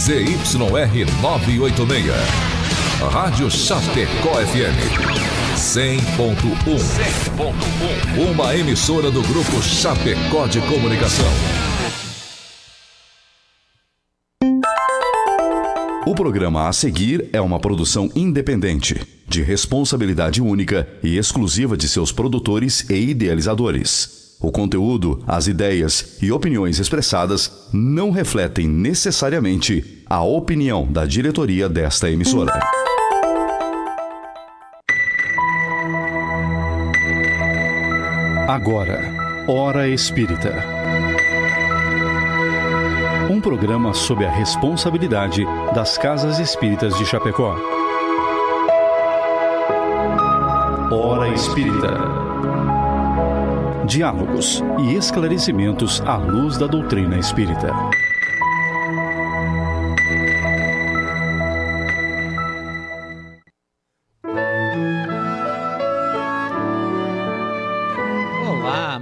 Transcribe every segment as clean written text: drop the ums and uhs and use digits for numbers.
ZYR 986. Rádio Chapecó FM 100.1. Uma emissora do Grupo Chapecó de Comunicação. O programa a seguir é uma produção independente, de responsabilidade única e exclusiva de seus produtores e idealizadores. O conteúdo, as ideias e opiniões expressadas não refletem necessariamente a opinião da diretoria desta emissora. Agora, Hora Espírita. Um programa sob a responsabilidade das Casas Espíritas de Chapecó. Hora Espírita. Diálogos e esclarecimentos à luz da doutrina espírita.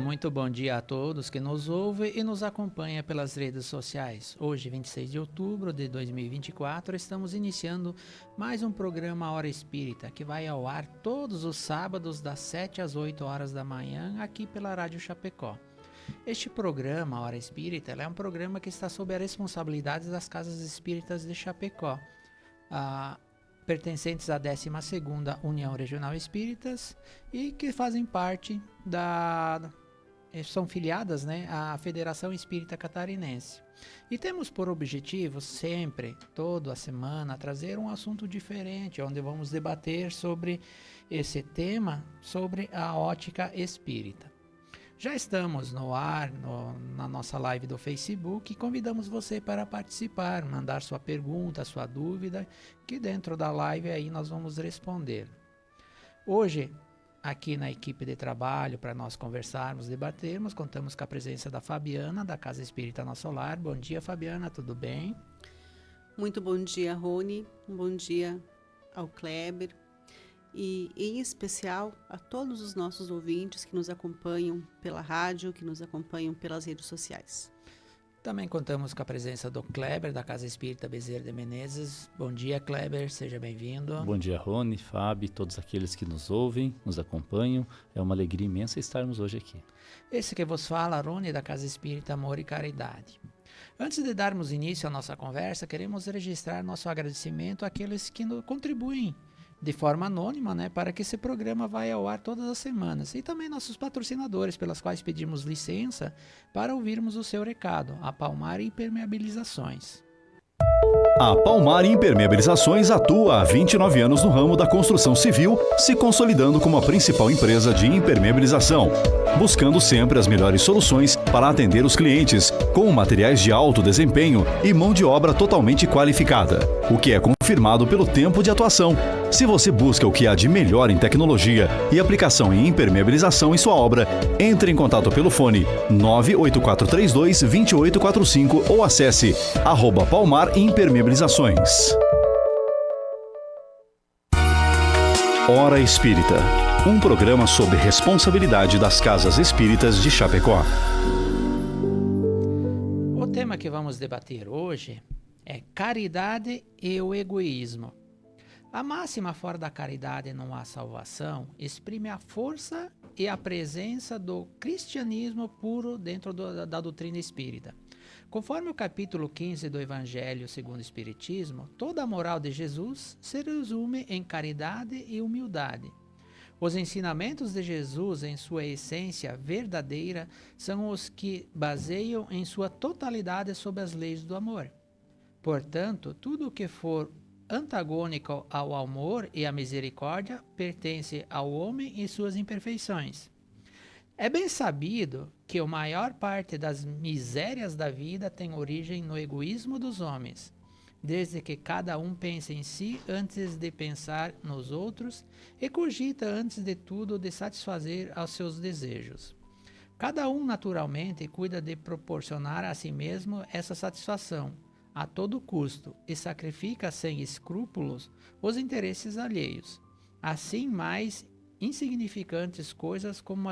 Muito bom dia a todos que nos ouvem e nos acompanham pelas redes sociais. Hoje, 26 de outubro de 2024, estamos iniciando mais um programa Hora Espírita, que vai ao ar todos os sábados das 7 às 8 horas da manhã, aqui pela Rádio Chapecó. Este programa, Hora Espírita, é um programa que está sob a responsabilidade das Casas Espíritas de Chapecó, pertencentes à 12ª União Regional Espíritas e que fazem parte são filiadas, à Federação Espírita Catarinense. E temos por objetivo sempre, toda a semana, trazer um assunto diferente, onde vamos debater sobre esse tema, sobre a ótica espírita. Já estamos no ar, na nossa live do Facebook, e convidamos você para participar, mandar sua pergunta, sua dúvida, que dentro da live aí nós vamos responder. Hoje, aqui na equipe de trabalho, para nós conversarmos, debatermos, contamos com a presença da Fabiana, da Casa Espírita Nosso Lar. Bom dia, Fabiana, tudo bem? Muito bom dia, Rony. Bom dia ao Kleber. E em especial a todos os nossos ouvintes que nos acompanham pela rádio, que nos acompanham pelas redes sociais. Também contamos com a presença do Kleber, da Casa Espírita Bezerra de Menezes. Bom dia, Kleber, seja bem-vindo. Bom dia, Rony, Fábio, todos aqueles que nos ouvem, nos acompanham. É uma alegria imensa estarmos hoje aqui. Esse que vos fala, Rony, da Casa Espírita Amor e Caridade. Antes de darmos início à nossa conversa, queremos registrar nosso agradecimento àqueles que contribuem de forma anônima, para que esse programa vá ao ar todas as semanas. E também nossos patrocinadores, pelas quais pedimos licença para ouvirmos o seu recado, a Palmar Impermeabilizações. A Palmar Impermeabilizações atua há 29 anos no ramo da construção civil, se consolidando como a principal empresa de impermeabilização, buscando sempre as melhores soluções para atender os clientes, com materiais de alto desempenho e mão de obra totalmente qualificada, o que é confirmado pelo tempo de atuação. Se você busca o que há de melhor em tecnologia e aplicação em impermeabilização em sua obra, entre em contato pelo fone 98432-2845 ou acesse @Palmar Impermeabilizações. Hora Espírita, um programa sob responsabilidade das Casas Espíritas de Chapecó. O tema que vamos debater hoje é caridade e o egoísmo. A máxima fora da caridade não há salvação exprime a força e a presença do cristianismo puro dentro da doutrina espírita. Conforme o capítulo 15 do Evangelho segundo o Espiritismo, toda a moral de Jesus se resume em caridade e humildade. Os ensinamentos de Jesus, em sua essência verdadeira, são os que baseiam em sua totalidade sobre as leis do amor. Portanto, tudo o que for antagônico ao amor e à misericórdia pertence ao homem e suas imperfeições. É bem sabido que a maior parte das misérias da vida tem origem no egoísmo dos homens, desde que cada um pense em si antes de pensar nos outros e cogita antes de tudo de satisfazer aos seus desejos. Cada um naturalmente cuida de proporcionar a si mesmo essa satisfação, a todo custo, e sacrifica sem escrúpulos os interesses alheios. Assim, mais insignificantes coisas como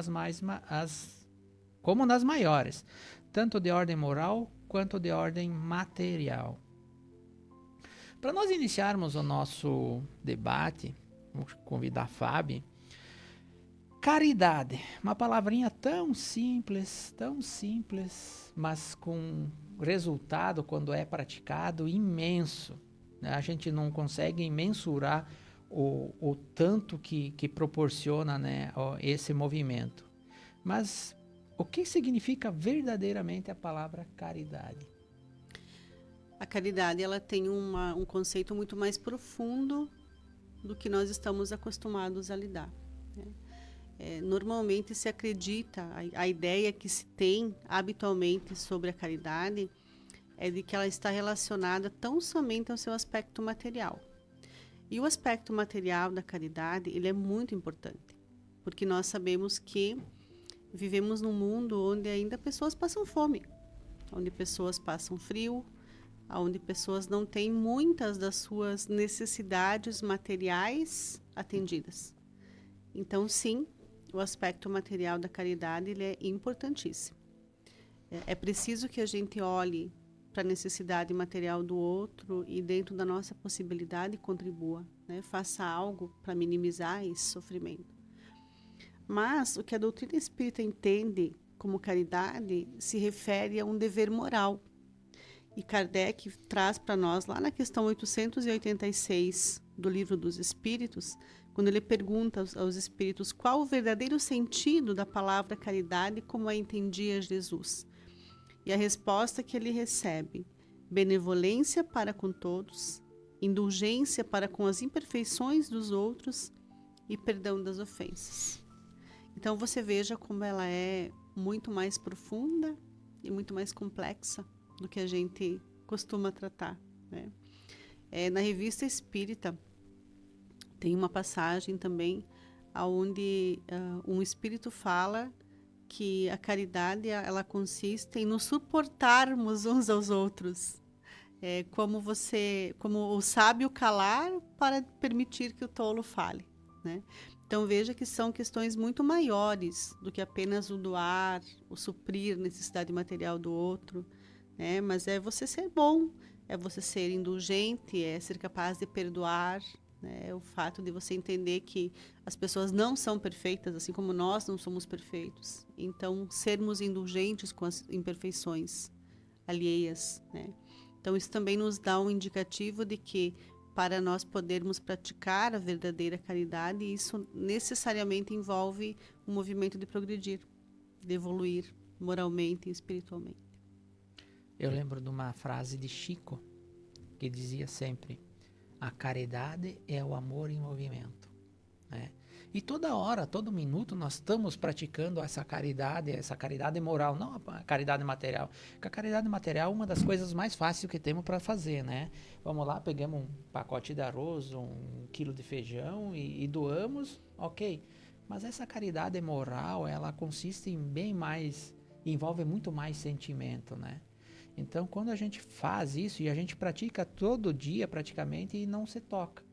como nas maiores, tanto de ordem moral quanto de ordem material. Para nós iniciarmos o nosso debate, vou convidar a Fábio. Caridade, uma palavrinha tão simples, mas com resultado, quando é praticado, imenso. Né? A gente não consegue mensurar o tanto que proporciona, né, esse movimento. Mas o que significa verdadeiramente a palavra caridade? A caridade, ela tem um conceito muito mais profundo do que nós estamos acostumados a lidar, né? Normalmente se acredita, a ideia que se tem habitualmente sobre a caridade é de que ela está relacionada tão somente ao seu aspecto material. E o aspecto material da caridade, ele é muito importante, porque nós sabemos que vivemos num mundo onde ainda pessoas passam fome, onde pessoas passam frio, onde pessoas não têm muitas das suas necessidades materiais atendidas. Então, sim, o aspecto material da caridade, ele é importantíssimo. É preciso que a gente olhe para a necessidade material do outro e, dentro da nossa possibilidade, contribua, né? Faça algo para minimizar esse sofrimento. Mas o que a doutrina espírita entende como caridade se refere a um dever moral. E Kardec traz para nós, lá na questão 886 do Livro dos Espíritos, quando ele pergunta aos espíritos qual o verdadeiro sentido da palavra caridade como a entendia Jesus. E a resposta que ele recebe: benevolência para com todos, indulgência para com as imperfeições dos outros e perdão das ofensas. Então você veja como ela é muito mais profunda e muito mais complexa do que a gente costuma tratar, né? Na Revista Espírita tem uma passagem também onde um espírito fala que a caridade, ela consiste em nos suportarmos uns aos outros. Como o sábio calar para permitir que o tolo fale, né? Então veja que são questões muito maiores do que apenas o doar, o suprir necessidade material do outro, né? Mas é você ser bom, é você ser indulgente, é ser capaz de perdoar, né? O fato de você entender que as pessoas não são perfeitas, assim como nós não somos perfeitos. Então, sermos indulgentes com as imperfeições alheias, né? Então, isso também nos dá um indicativo de que, para nós podermos praticar a verdadeira caridade, isso necessariamente envolve um movimento de progredir, de evoluir moralmente e espiritualmente. Eu lembro de uma frase de Chico, que dizia sempre: a caridade é o amor em movimento, né? E toda hora, todo minuto, nós estamos praticando essa caridade moral, não a caridade material. Porque a caridade material é uma das coisas mais fáceis que temos para fazer, né? Vamos lá, pegamos um pacote de arroz, 1 quilo de feijão e doamos, ok. Mas essa caridade moral, ela consiste em bem mais, envolve muito mais sentimento, né? Então, quando a gente faz isso, e a gente pratica todo dia praticamente, e não se toca.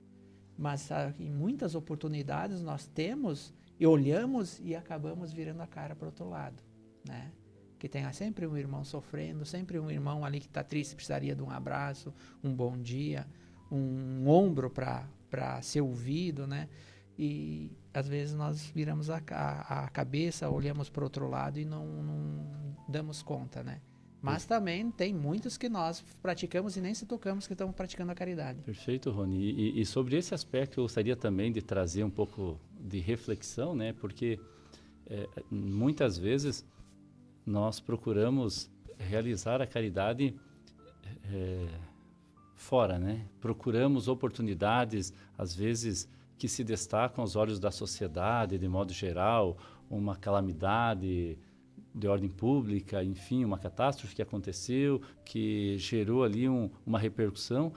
Mas em muitas oportunidades nós temos e olhamos e acabamos virando a cara para o outro lado, né? Que tenha sempre um irmão sofrendo, sempre um irmão ali que está triste, precisaria de um abraço, um bom dia, um ombro para ser ouvido, né? E às vezes nós viramos a cabeça, olhamos para o outro lado e não damos conta, né? Mas também tem muitos que nós praticamos e nem se tocamos que estamos praticando a caridade. Perfeito, Rony. E sobre esse aspecto eu gostaria também de trazer um pouco de reflexão, né? Porque muitas vezes nós procuramos realizar a caridade fora, né? Procuramos oportunidades, às vezes, que se destacam aos olhos da sociedade, de modo geral, uma calamidade de ordem pública, enfim, uma catástrofe que aconteceu, que gerou ali uma repercussão.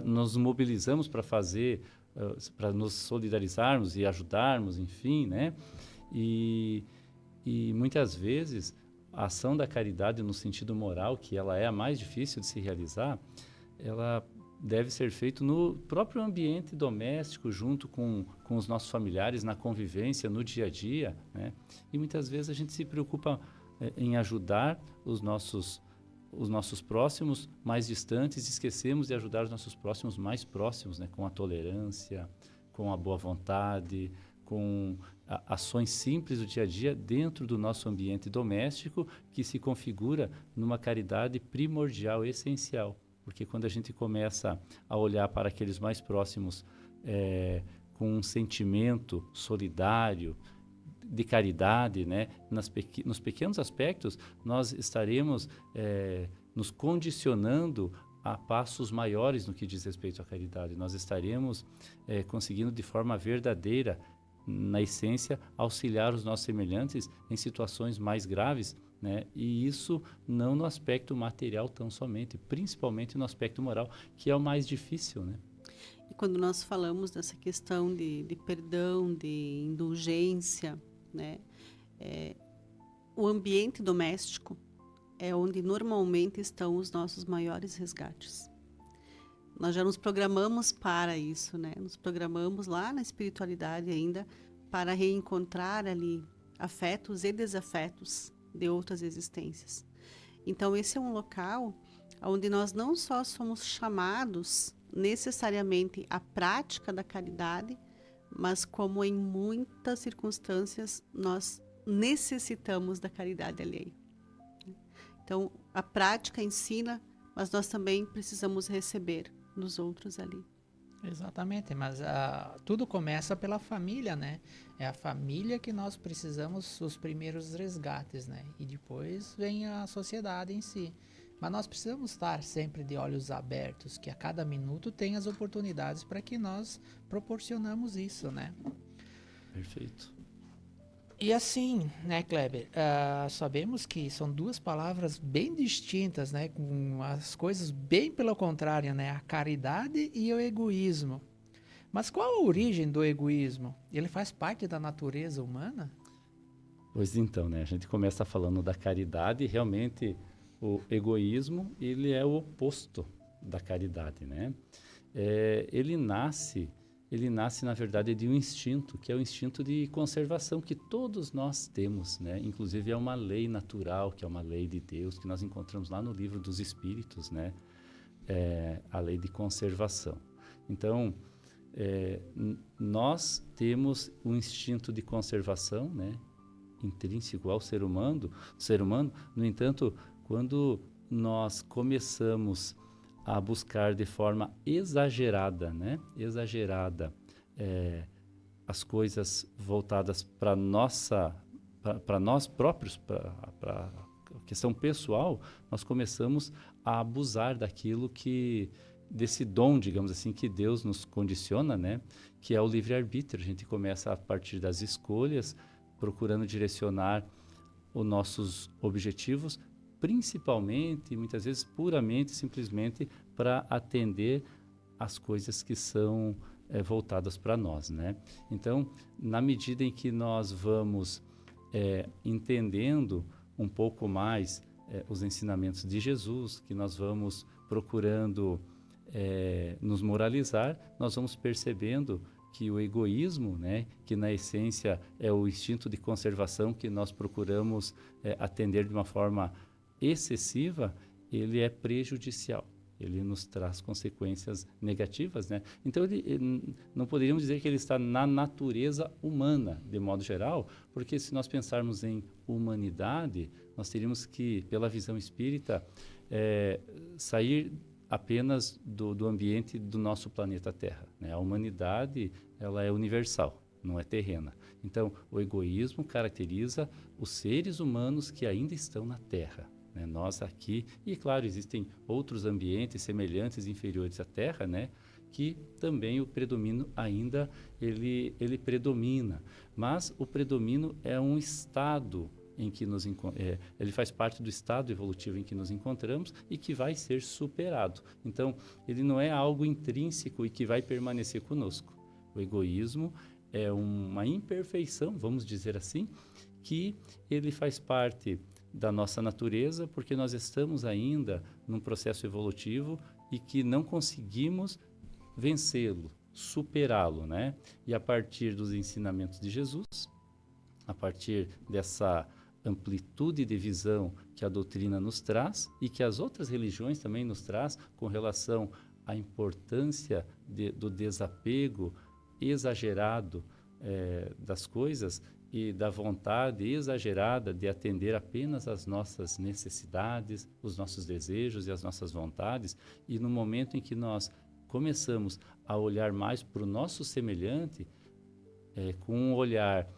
Nos mobilizamos para fazer, para nos solidarizarmos e ajudarmos, enfim, né? E muitas vezes a ação da caridade no sentido moral, que ela é a mais difícil de se realizar, ela deve ser feita no próprio ambiente doméstico, junto com os nossos familiares, na convivência, no dia a dia, né? E muitas vezes a gente se preocupa em ajudar os nossos os nossos próximos mais distantes, esquecemos de ajudar os nossos próximos mais próximos, né? Com a tolerância, com a boa vontade, com ações simples do dia a dia dentro do nosso ambiente doméstico, que se configura numa caridade primordial, essencial. Porque quando a gente começa a olhar para aqueles mais próximos com um sentimento solidário, de caridade, né? Nos pequenos aspectos, nós estaremos nos condicionando a passos maiores no que diz respeito à caridade. Nós estaremos conseguindo de forma verdadeira, na essência, auxiliar os nossos semelhantes em situações mais graves, né? E isso não no aspecto material tão somente, principalmente no aspecto moral, que é o mais difícil, né? E quando nós falamos dessa questão de perdão, de indulgência, né? O ambiente doméstico é onde normalmente estão os nossos maiores resgates. Nós já nos programamos para isso, né? Nos programamos lá na espiritualidade ainda para reencontrar ali afetos e desafetos de outras existências. Então, esse é um local onde nós não só somos chamados necessariamente à prática da caridade, mas como em muitas circunstâncias nós necessitamos da caridade alheia. Então, a prática ensina, mas nós também precisamos receber dos outros ali. Exatamente, mas tudo começa pela família, né? É a família que nós precisamos os primeiros resgates, né? E depois vem a sociedade em si. Mas nós precisamos estar sempre de olhos abertos, que a cada minuto tem as oportunidades para que nós proporcionamos isso, né? Perfeito. E assim, né, Kleber, sabemos que são duas palavras bem distintas, né, com as coisas bem pelo contrário, né, a caridade e o egoísmo. Mas qual a origem do egoísmo? Ele faz parte da natureza humana? Pois então, né, a gente começa falando da caridade e realmente o egoísmo, ele é o oposto da caridade, né? Ele nasce, na verdade, de um instinto, que é o instinto de conservação que todos nós temos, né? Inclusive é uma lei natural, que é uma lei de Deus, que nós encontramos lá no livro dos Espíritos, né? A lei de conservação. Então, nós temos um instinto de conservação, né? Intrínseco ao ser humano. No entanto, quando nós começamos a buscar de forma exagerada, né? As coisas voltadas para nós próprios, para a questão pessoal, nós começamos a abusar desse dom, digamos assim, que Deus nos condiciona, né? Que é o livre-arbítrio. A gente começa a partir das escolhas, procurando direcionar os nossos objetivos, principalmente, muitas vezes puramente, simplesmente para atender as coisas que são voltadas para nós, né? Então, na medida em que nós vamos entendendo um pouco mais os ensinamentos de Jesus, que nós vamos procurando nos moralizar, nós vamos percebendo que o egoísmo, né, que na essência é o instinto de conservação que nós procuramos atender de uma forma excessiva, ele é prejudicial. Ele nos traz consequências negativas, né? Então, não poderíamos dizer que ele está na natureza humana, de modo geral, porque se nós pensarmos em humanidade, nós teríamos que, pela visão espírita, sair apenas do ambiente do nosso planeta Terra, né? A humanidade, ela é universal, não é terrena. Então, o egoísmo caracteriza os seres humanos que ainda estão na Terra, né? Nós aqui, e claro, existem outros ambientes semelhantes, inferiores à Terra, né? Que também o predomínio ainda, ele predomina. Mas o predomínio é um estado em que ele faz parte do estado evolutivo em que nos encontramos e que vai ser superado. Então, ele não é algo intrínseco e que vai permanecer conosco. O egoísmo é uma imperfeição, vamos dizer assim, que ele faz parte da nossa natureza, porque nós estamos ainda num processo evolutivo e que não conseguimos vencê-lo, superá-lo, né? E a partir dos ensinamentos de Jesus, a partir dessa amplitude de visão que a doutrina nos traz e que as outras religiões também nos traz com relação à importância do desapego exagerado das coisas e da vontade exagerada de atender apenas às nossas necessidades, os nossos desejos e as nossas vontades. E no momento em que nós começamos a olhar mais para o nosso semelhante, com um olhar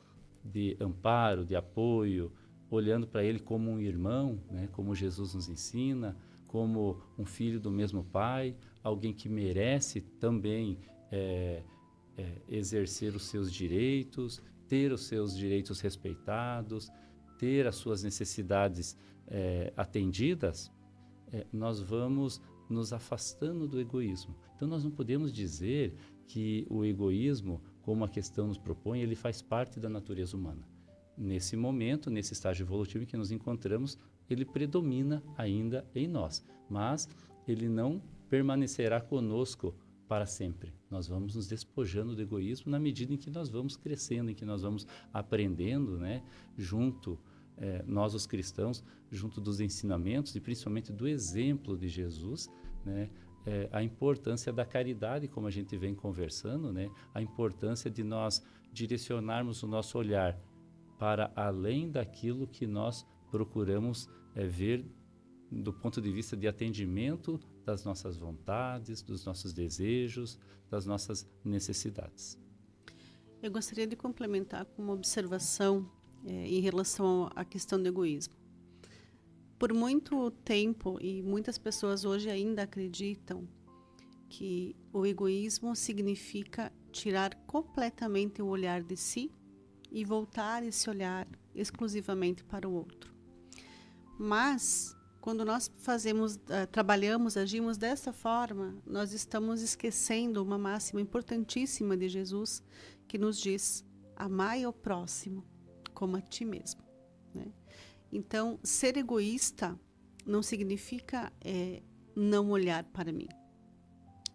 de amparo, de apoio, olhando para ele como um irmão, né, como Jesus nos ensina, como um filho do mesmo pai, alguém que merece também exercer os seus direitos, ter os seus direitos respeitados, ter as suas necessidades atendidas, nós vamos nos afastando do egoísmo. Então, nós não podemos dizer que o egoísmo, como a questão nos propõe, ele faz parte da natureza humana. Nesse momento, nesse estágio evolutivo em que nos encontramos, ele predomina ainda em nós, mas ele não permanecerá conosco para sempre. Nós vamos nos despojando do egoísmo na medida em que nós vamos crescendo, em que nós vamos aprendendo, né, junto, nós os cristãos, junto dos ensinamentos e principalmente do exemplo de Jesus, né, a importância da caridade, como a gente vem conversando, né, a importância de nós direcionarmos o nosso olhar para além daquilo que nós procuramos ver do ponto de vista de atendimento das nossas vontades, dos nossos desejos, das nossas necessidades. Eu gostaria de complementar com uma observação em relação à questão do egoísmo. Por muito tempo, e muitas pessoas hoje ainda acreditam que o egoísmo significa tirar completamente o olhar de si e voltar esse olhar exclusivamente para o outro. Mas quando nós trabalhamos, agimos dessa forma, nós estamos esquecendo uma máxima importantíssima de Jesus, que nos diz: amai ao próximo como a ti mesmo, né? Então, ser egoísta não significa não olhar para mim.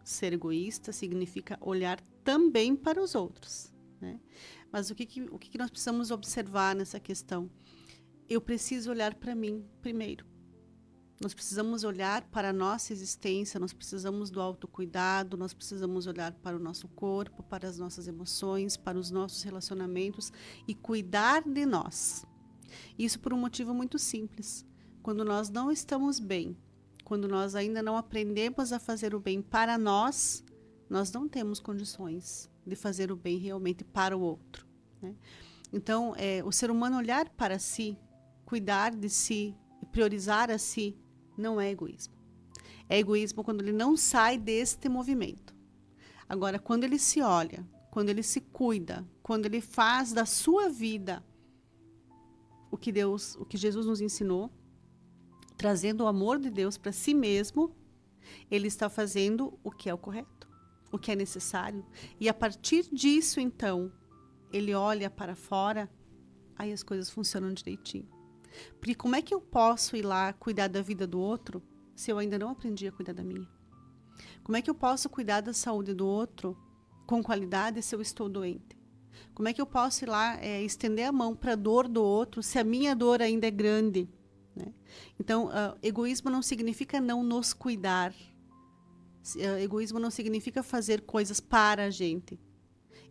Ser egoísta significa olhar também para os outros, né? Mas o que nós precisamos observar nessa questão? Eu preciso olhar para mim primeiro. Nós precisamos olhar para a nossa existência, nós precisamos do autocuidado, nós precisamos olhar para o nosso corpo, para as nossas emoções, para os nossos relacionamentos e cuidar de nós. Isso por um motivo muito simples. Quando nós não estamos bem, quando nós ainda não aprendemos a fazer o bem para nós, nós não temos condições de fazer o bem realmente para o outro, né? Então, o ser humano olhar para si, cuidar de si, priorizar a si, não é egoísmo. É egoísmo quando ele não sai deste movimento. Agora, quando ele se olha, quando ele se cuida, quando ele faz da sua vida o que Jesus nos ensinou, trazendo o amor de Deus para si mesmo, ele está fazendo o que é o correto, o que é necessário. E a partir disso, então, ele olha para fora, aí as coisas funcionam direitinho. Porque como é que eu posso ir lá cuidar da vida do outro se eu ainda não aprendi a cuidar da minha? Como é que eu posso cuidar da saúde do outro com qualidade se eu estou doente? Como é que eu posso ir lá estender a mão para a dor do outro se a minha dor ainda é grande, né? Então, egoísmo não significa não nos cuidar. Egoísmo não significa fazer coisas para a gente.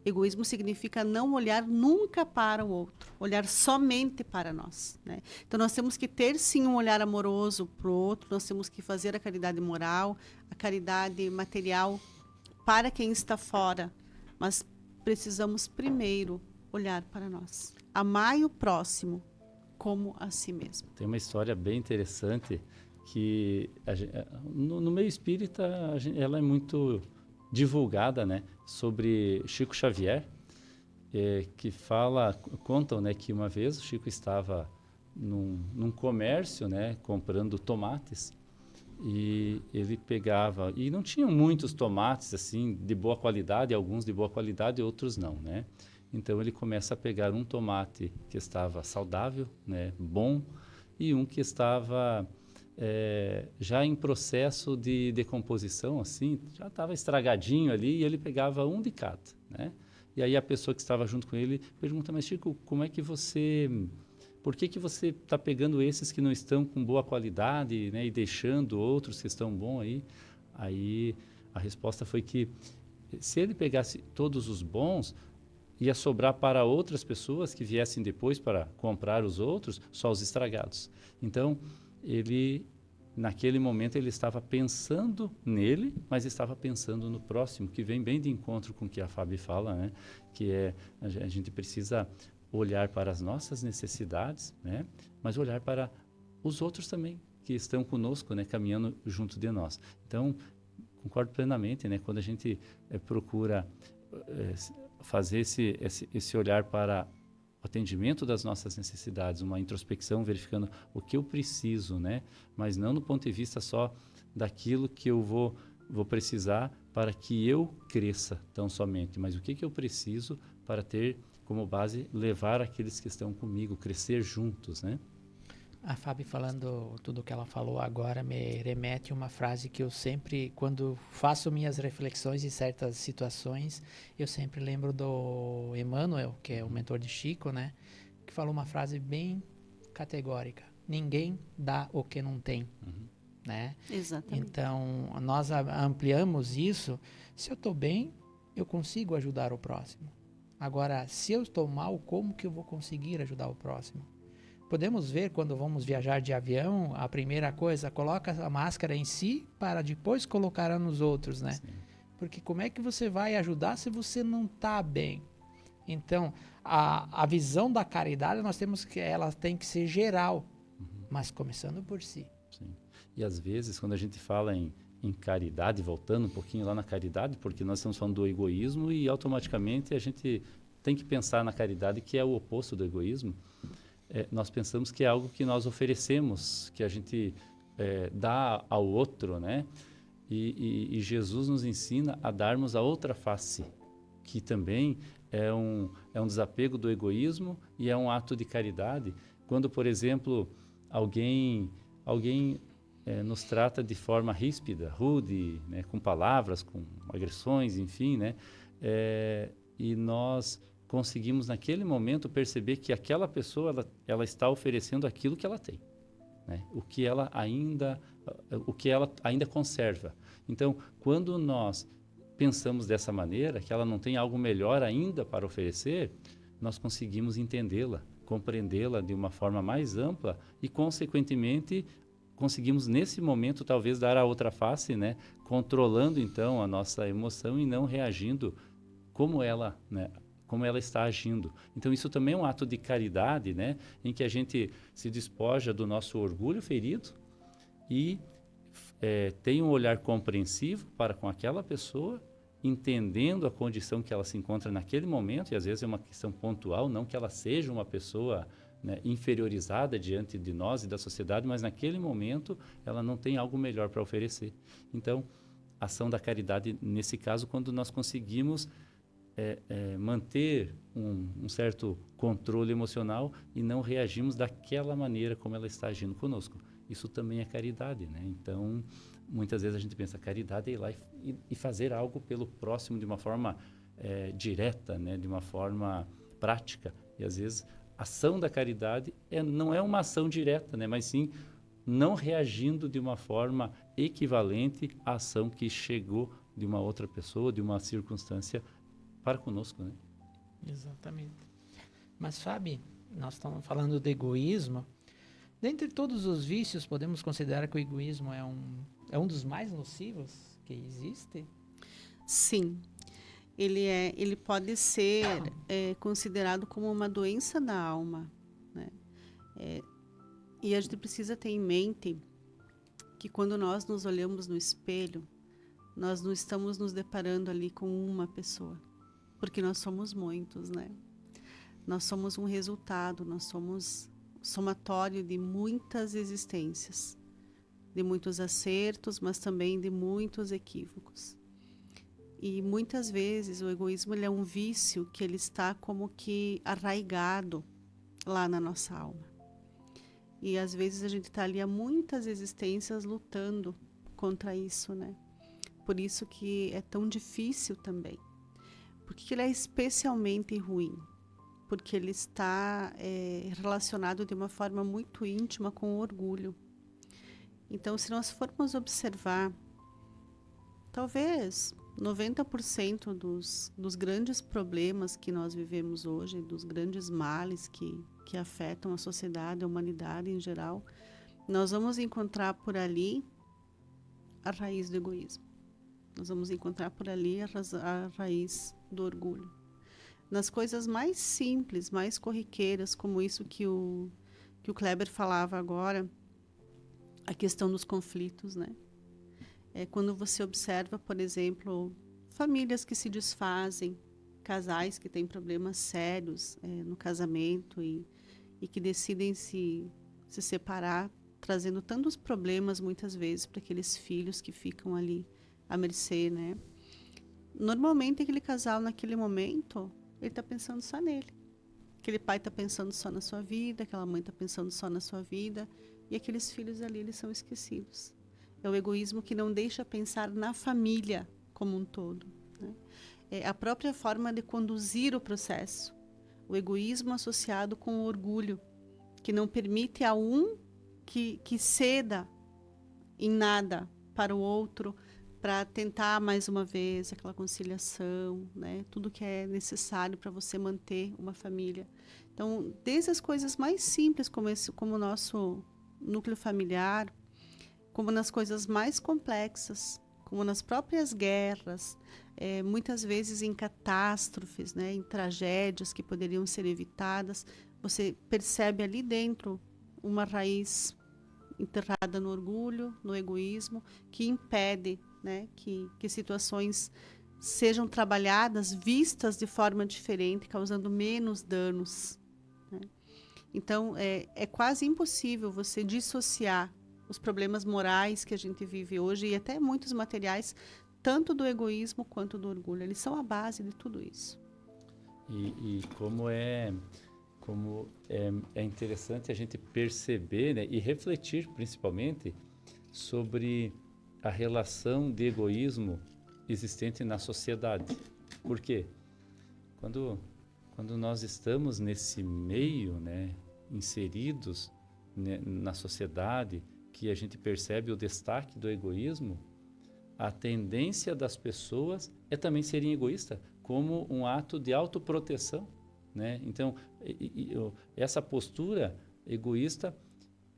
Egoísmo significa não olhar nunca para o outro, olhar somente para nós, né? Então, nós temos que ter, sim, um olhar amoroso para o outro, nós temos que fazer a caridade moral, a caridade material para quem está fora, mas precisamos primeiro olhar para nós. Amai o próximo como a si mesmo. Tem uma história bem interessante que no meio espírita ela é muito divulgada, né, sobre Chico Xavier, que contam, né, que uma vez o Chico estava num comércio, né, comprando tomates, e ele pegava, e não tinham muitos tomates assim de boa qualidade, alguns de boa qualidade e outros não, né? Então ele começa a pegar um tomate que estava saudável, né, bom, e um que estava já em processo de decomposição, assim, já estava estragadinho ali, e ele pegava um de cada, né? E aí a pessoa que estava junto com ele pergunta: mas Chico, como é que você por que você está pegando esses que não estão com boa qualidade, né, e deixando outros que estão bons aí? Aí a resposta foi que se ele pegasse todos os bons, ia sobrar para outras pessoas que viessem depois para comprar os outros, só os estragados. Então, naquele momento, ele estava pensando nele, mas estava pensando no próximo, que vem bem de encontro com o que a Fábio fala, né? Que é, a gente precisa olhar para as nossas necessidades, né? Mas olhar para os outros também, que estão conosco, né? Caminhando junto de nós. Então, concordo plenamente, né? Quando a gente procura fazer esse olhar para o atendimento das nossas necessidades, uma introspecção, verificando o que eu preciso, né? Mas não no ponto de vista só daquilo que eu vou precisar para que eu cresça tão somente, mas o que eu preciso para ter como base levar aqueles que estão comigo, crescer juntos, né? A Fábio falando tudo que ela falou agora me remete a uma frase que eu sempre, quando faço minhas reflexões em certas situações, eu sempre lembro do Emmanuel, que é o mentor de Chico, né? Que falou uma frase bem categórica: ninguém dá o que não tem, né? Exatamente. Então, nós ampliamos isso. Se eu estou bem, eu consigo ajudar o próximo. Agora, se eu estou mal, como que eu vou conseguir ajudar o próximo? Podemos ver quando vamos viajar de avião, a primeira coisa, coloca a máscara em si para depois colocar nos outros, né? Sim. Porque como é que você vai ajudar se você não está bem? Então, a visão da caridade, nós temos que, ela tem que ser geral, mas começando por si. Sim. E às vezes, quando a gente fala em caridade, voltando um pouquinho lá na caridade, porque nós estamos falando do egoísmo e automaticamente a gente tem que pensar na caridade, que é o oposto do egoísmo. Nós pensamos que é algo que nós oferecemos, que a gente dá ao outro, né? E Jesus nos ensina a darmos a outra face, que também é um desapego do egoísmo e é um ato de caridade. Quando, por exemplo, alguém nos trata de forma ríspida, rude, né? Com palavras, com agressões, enfim, né? E nós conseguimos naquele momento perceber que aquela pessoa ela está oferecendo aquilo que ela tem, né? O que ela ainda conserva. Então, quando nós pensamos dessa maneira, que ela não tem algo melhor ainda para oferecer, nós conseguimos entendê-la, compreendê-la de uma forma mais ampla e, consequentemente, conseguimos nesse momento talvez dar a outra face, né? Controlando então a nossa emoção e não reagindo como ela, né? Como ela está agindo. Então, isso também é um ato de caridade, né? Em que a gente se despoja do nosso orgulho ferido e tem um olhar compreensivo para com aquela pessoa, entendendo a condição que ela se encontra naquele momento, e às vezes é uma questão pontual, não que ela seja uma pessoa, né, inferiorizada diante de nós e da sociedade, mas naquele momento ela não tem algo melhor para oferecer. Então, a ação da caridade, nesse caso, quando nós conseguimos manter um certo controle emocional e não reagimos daquela maneira como ela está agindo conosco. Isso também é caridade, né? Então, muitas vezes a gente pensa, caridade é ir lá e fazer algo pelo próximo de uma forma direta, né? De uma forma prática. E às vezes a ação da caridade não é uma ação direta, né? Mas sim não reagindo de uma forma equivalente à ação que chegou de uma outra pessoa, de uma circunstância para conosco, né? Exatamente. Mas, Fábio, nós estamos falando de egoísmo. Dentre todos os vícios, podemos considerar que o egoísmo é um dos mais nocivos que existe? Sim. Ele pode ser considerado como uma doença da alma, né? E a gente precisa ter em mente que quando nós nos olhamos no espelho, nós não estamos nos deparando ali com uma pessoa. Porque nós somos muitos, né? Nós somos um resultado, nós somos somatório de muitas existências, de muitos acertos, mas também de muitos equívocos. E muitas vezes o egoísmo ele é um vício que ele está como que arraigado lá na nossa alma. E às vezes a gente está ali há muitas existências lutando contra isso, né? Por isso que é tão difícil também. Por que ele é especialmente ruim? porque ele está relacionado de uma forma muito íntima com o orgulho. Então, se nós formos observar, talvez 90% dos grandes problemas que nós vivemos hoje, dos grandes males que afetam a sociedade, a humanidade em geral, nós vamos encontrar por ali a raiz do egoísmo. Nós vamos encontrar por ali a raiz do orgulho. Nas coisas mais simples, mais corriqueiras, como isso que o Kleber falava agora, a questão dos conflitos, né? Quando você observa, por exemplo, famílias que se desfazem, casais que têm problemas sérios no casamento e que decidem se separar, trazendo tantos problemas muitas vezes para aqueles filhos que ficam ali à mercê, né? Normalmente aquele casal naquele momento, ele está pensando só nele. Aquele pai está pensando só na sua vida, aquela mãe está pensando só na sua vida, e aqueles filhos ali, eles são esquecidos. É o egoísmo que não deixa pensar na família como um todo, né? É a própria forma de conduzir o processo. O egoísmo associado com o orgulho, que não permite a um que ceda em nada para o outro, para tentar mais uma vez aquela conciliação, né? Tudo que é necessário para você manter uma família. Então, desde as coisas mais simples, como o nosso núcleo familiar, como nas coisas mais complexas, como nas próprias guerras, muitas vezes em catástrofes, né? Em tragédias que poderiam ser evitadas, você percebe ali dentro uma raiz enterrada no orgulho, no egoísmo, que impede, né, que situações sejam trabalhadas, vistas de forma diferente, causando menos danos, né? Então, é quase impossível você dissociar os problemas morais que a gente vive hoje, e até muitos materiais, tanto do egoísmo quanto do orgulho. Eles são a base de tudo isso. E como é interessante a gente perceber, né, e refletir principalmente sobre a relação de egoísmo existente na sociedade. Por quê? Quando nós estamos nesse meio, né, inseridos, né, na sociedade, que a gente percebe o destaque do egoísmo, a tendência das pessoas é também serem egoístas, como um ato de autoproteção, né? Então, essa postura egoísta,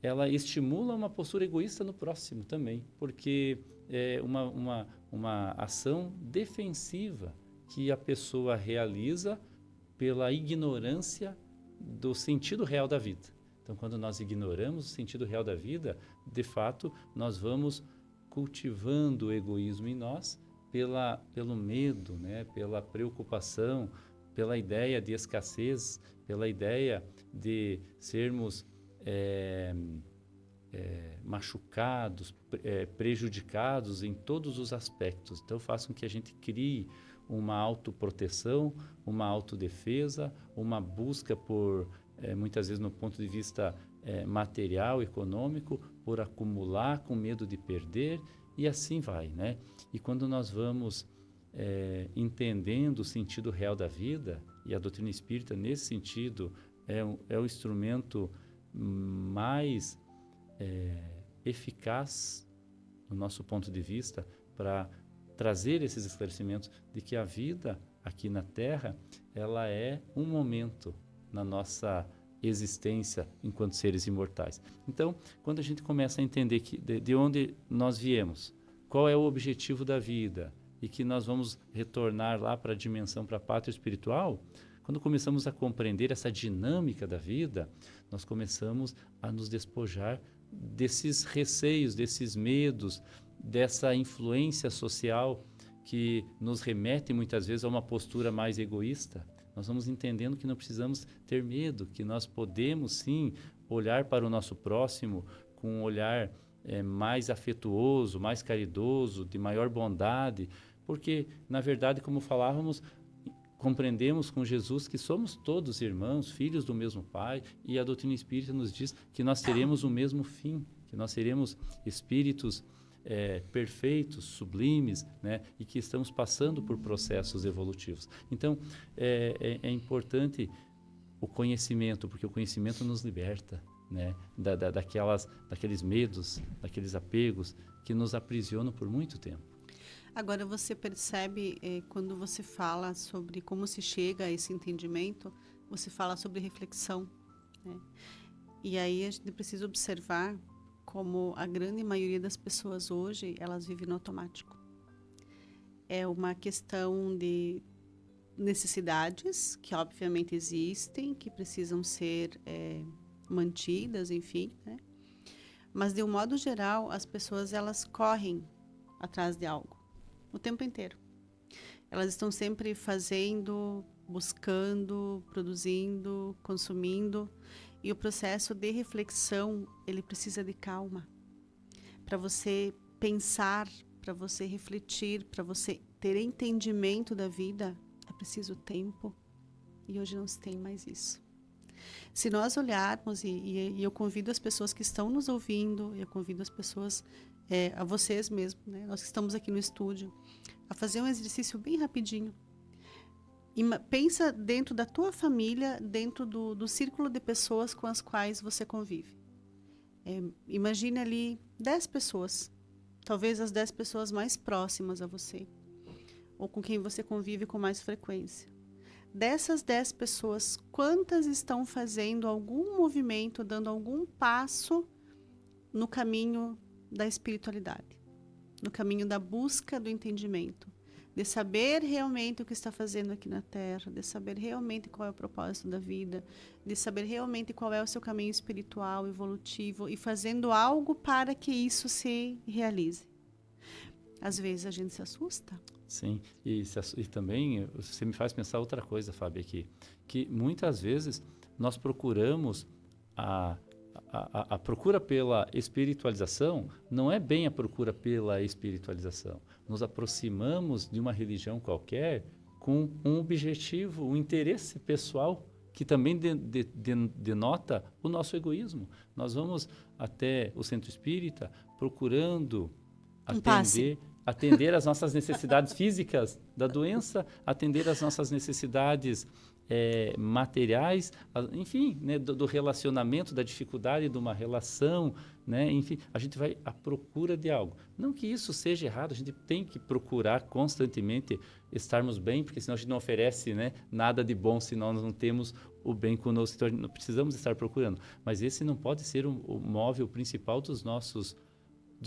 ela estimula uma postura egoísta no próximo também, porque é uma ação defensiva que a pessoa realiza pela ignorância do sentido real da vida. Então, quando nós ignoramos o sentido real da vida, de fato, nós vamos cultivando o egoísmo em nós pelo medo, né? Pela preocupação, pela ideia de escassez, pela ideia de sermos machucados, prejudicados em todos os aspectos. Então, faz com que a gente crie uma autoproteção, uma autodefesa, uma busca por, muitas vezes no ponto de vista material, econômico, por acumular com medo de perder, e assim vai, né? E quando nós vamos entendendo o sentido real da vida, e a doutrina espírita, nesse sentido, é o instrumento mais eficaz, do nosso ponto de vista, para trazer esses esclarecimentos de que a vida aqui na Terra, ela é um momento na nossa existência enquanto seres imortais. Então, quando a gente começa a entender que de onde nós viemos, qual é o objetivo da vida, e que nós vamos retornar lá para a dimensão, para a pátria espiritual, quando começamos a compreender essa dinâmica da vida, nós começamos a nos despojar desses receios, desses medos, dessa influência social que nos remete muitas vezes a uma postura mais egoísta. Nós vamos entendendo que não precisamos ter medo, que nós podemos sim olhar para o nosso próximo com um olhar mais afetuoso, mais caridoso, de maior bondade, porque, na verdade, como falávamos, compreendemos com Jesus que somos todos irmãos, filhos do mesmo Pai, e a doutrina espírita nos diz que nós teremos o mesmo fim, que nós seremos espíritos perfeitos, sublimes, né? E que estamos passando por processos evolutivos. Então, é importante o conhecimento, porque o conhecimento nos liberta, né? Daqueles medos, daqueles apegos que nos aprisionam por muito tempo. Agora você percebe, quando você fala sobre como se chega a esse entendimento, você fala sobre reflexão, né? E aí a gente precisa observar como a grande maioria das pessoas hoje, elas vivem no automático. É uma questão de necessidades que obviamente existem, que precisam ser mantidas, enfim, né? Mas de um modo geral, as pessoas elas correm atrás de algo o tempo inteiro. Elas estão sempre fazendo, buscando, produzindo, consumindo, e o processo de reflexão, ele precisa de calma. Para você pensar, para você refletir, para você ter entendimento da vida, é preciso tempo, e hoje não se tem mais isso. Se nós olharmos, e eu convido as pessoas que estão nos ouvindo, eu convido as pessoas, a vocês mesmo, né? Nós que estamos aqui no estúdio, a fazer um exercício bem rapidinho. Pensa dentro da tua família, dentro do círculo de pessoas com as quais você convive. Imagine ali 10 pessoas, talvez as 10 pessoas mais próximas a você, ou com quem você convive com mais frequência. Dessas 10 pessoas, quantas estão fazendo algum movimento, dando algum passo no caminho da espiritualidade, no caminho da busca do entendimento, de saber realmente o que está fazendo aqui na Terra, de saber realmente qual é o propósito da vida, de saber realmente qual é o seu caminho espiritual, evolutivo, e fazendo algo para que isso se realize. Às vezes a gente se assusta. Sim, e também você me faz pensar outra coisa, Fábio, aqui, que muitas vezes nós procuramos a procura pela espiritualização não é bem a procura pela espiritualização. Nos aproximamos de uma religião qualquer com um objetivo, um interesse pessoal que também denota o nosso egoísmo. Nós vamos até o centro espírita procurando atender às nossas necessidades físicas da doença, atender às nossas necessidades materiais, enfim, né, do relacionamento, da dificuldade de uma relação, né, enfim, a gente vai à procura de algo. Não que isso seja errado, a gente tem que procurar constantemente estarmos bem, porque senão a gente não oferece, né, nada de bom se nós não temos o bem conosco, então não precisamos estar procurando. Mas esse não pode ser o móvel principal do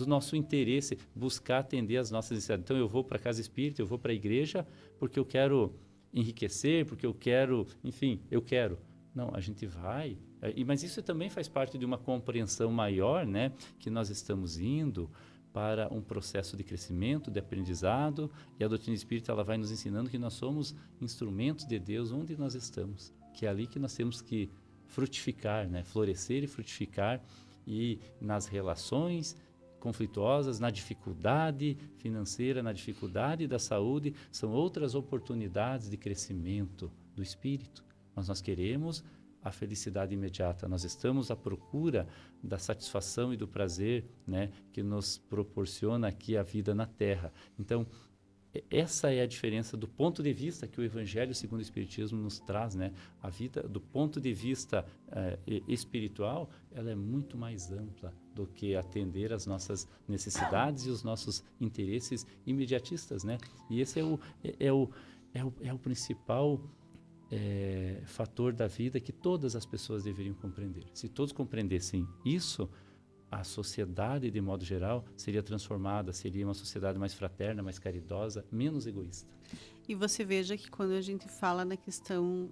nosso interesse, buscar atender às nossas necessidades. Então eu vou para a casa espírita, eu vou para a igreja porque eu quero enriquecer, porque eu quero, enfim, eu quero. Não, a gente vai, mas isso também faz parte de uma compreensão maior, né, que nós estamos indo para um processo de crescimento, de aprendizado, e a doutrina espírita ela vai nos ensinando que nós somos instrumentos de Deus onde nós estamos, que é ali que nós temos que frutificar, né, florescer e frutificar, e nas relações conflituosas, na dificuldade financeira, na dificuldade da saúde, são outras oportunidades de crescimento do espírito. Mas nós queremos a felicidade imediata, nós estamos à procura da satisfação e do prazer, né, que nos proporciona aqui a vida na Terra. Então, essa é a diferença do ponto de vista que o Evangelho segundo o Espiritismo nos traz, né? A vida, do ponto de vista espiritual, ela é muito mais ampla do que atender às nossas necessidades e os nossos interesses imediatistas, né? E esse é o principal fator da vida que todas as pessoas deveriam compreender. Se todos compreendessem isso, a sociedade, de modo geral, seria transformada, seria uma sociedade mais fraterna, mais caridosa, menos egoísta. E você veja que quando a gente fala na questão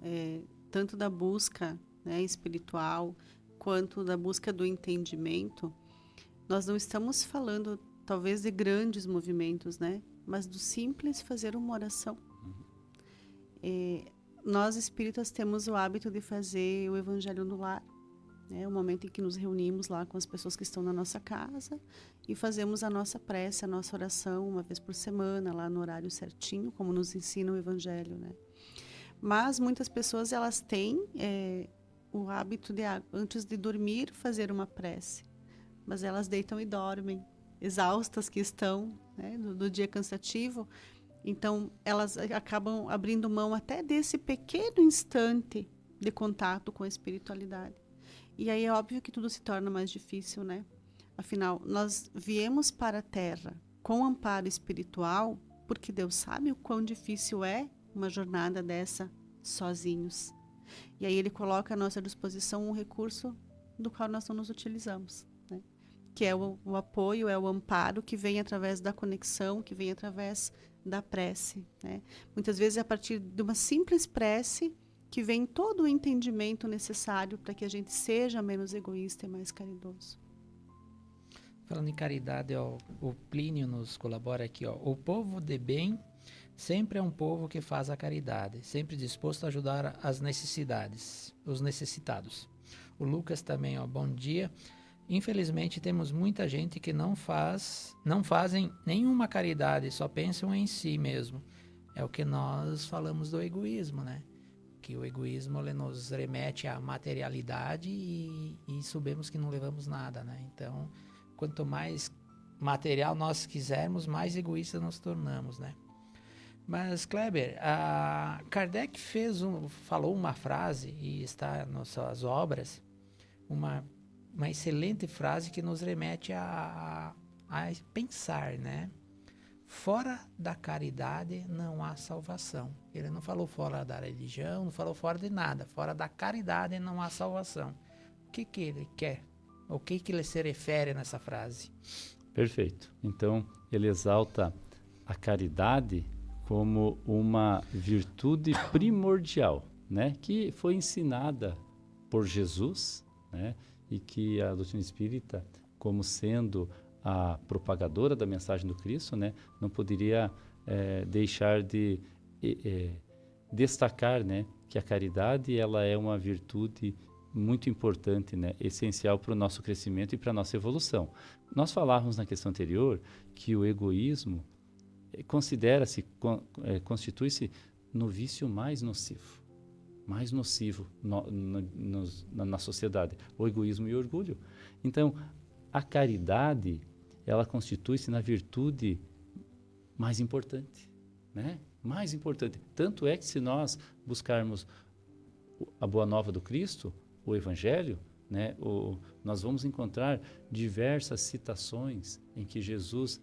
tanto da busca, né, espiritual, quanto da busca do entendimento, nós não estamos falando, talvez, de grandes movimentos, né, mas do simples fazer uma oração. Nós, espíritas, temos o hábito de fazer o Evangelho no lar. É o momento em que nos reunimos lá com as pessoas que estão na nossa casa e fazemos a nossa prece, a nossa oração uma vez por semana, lá no horário certinho, como nos ensina o Evangelho, né? Mas muitas pessoas, elas têm o hábito de, antes de dormir, fazer uma prece. Mas elas deitam e dormem, exaustas que estão, né, do dia cansativo. Então, elas acabam abrindo mão até desse pequeno instante de contato com a espiritualidade. E aí é óbvio que tudo se torna mais difícil, né? Afinal, nós viemos para a Terra com amparo espiritual porque Deus sabe o quão difícil é uma jornada dessa sozinhos. E aí Ele coloca à nossa disposição um recurso do qual nós não nos utilizamos, né? Que é o apoio, é o amparo que vem através da conexão, que vem através da prece, né? Muitas vezes é a partir de uma simples prece que vem todo o entendimento necessário para que a gente seja menos egoísta e mais caridoso. Falando em caridade, ó, o Plínio nos colabora aqui, ó. O povo de bem sempre é um povo que faz a caridade, sempre disposto a ajudar as necessidades, os necessitados. O Lucas também, ó, bom dia. Infelizmente temos muita gente que não fazem nenhuma caridade, só pensam em si mesmo. É o que nós falamos do egoísmo, né? Que o egoísmo ele nos remete à materialidade e sabemos que não levamos nada, né? Então, quanto mais material nós quisermos, mais egoísta nos tornamos, né? Mas, Kleber, Kardec falou uma frase, e está nas suas obras, uma excelente frase que nos remete a pensar, né? Fora da caridade não há salvação. Ele não falou fora da religião, não falou fora de nada. Fora da caridade não há salvação. O que ele quer? O que ele se refere nessa frase? Perfeito. Então, ele exalta a caridade como uma virtude primordial, né? Que foi ensinada por Jesus, né? E que a doutrina espírita, como sendo a propagadora da mensagem do Cristo, né, não poderia deixar de destacar, né, que a caridade ela é uma virtude muito importante, né, essencial para o nosso crescimento e para a nossa evolução. Nós falávamos na questão anterior que o egoísmo constitui-se no vício mais nocivo na sociedade, o egoísmo e o orgulho. Então, a caridade ela constitui-se na virtude mais importante, né? Mais importante. Tanto é que se nós buscarmos a boa nova do Cristo, o Evangelho, né? Nós vamos encontrar diversas citações em que Jesus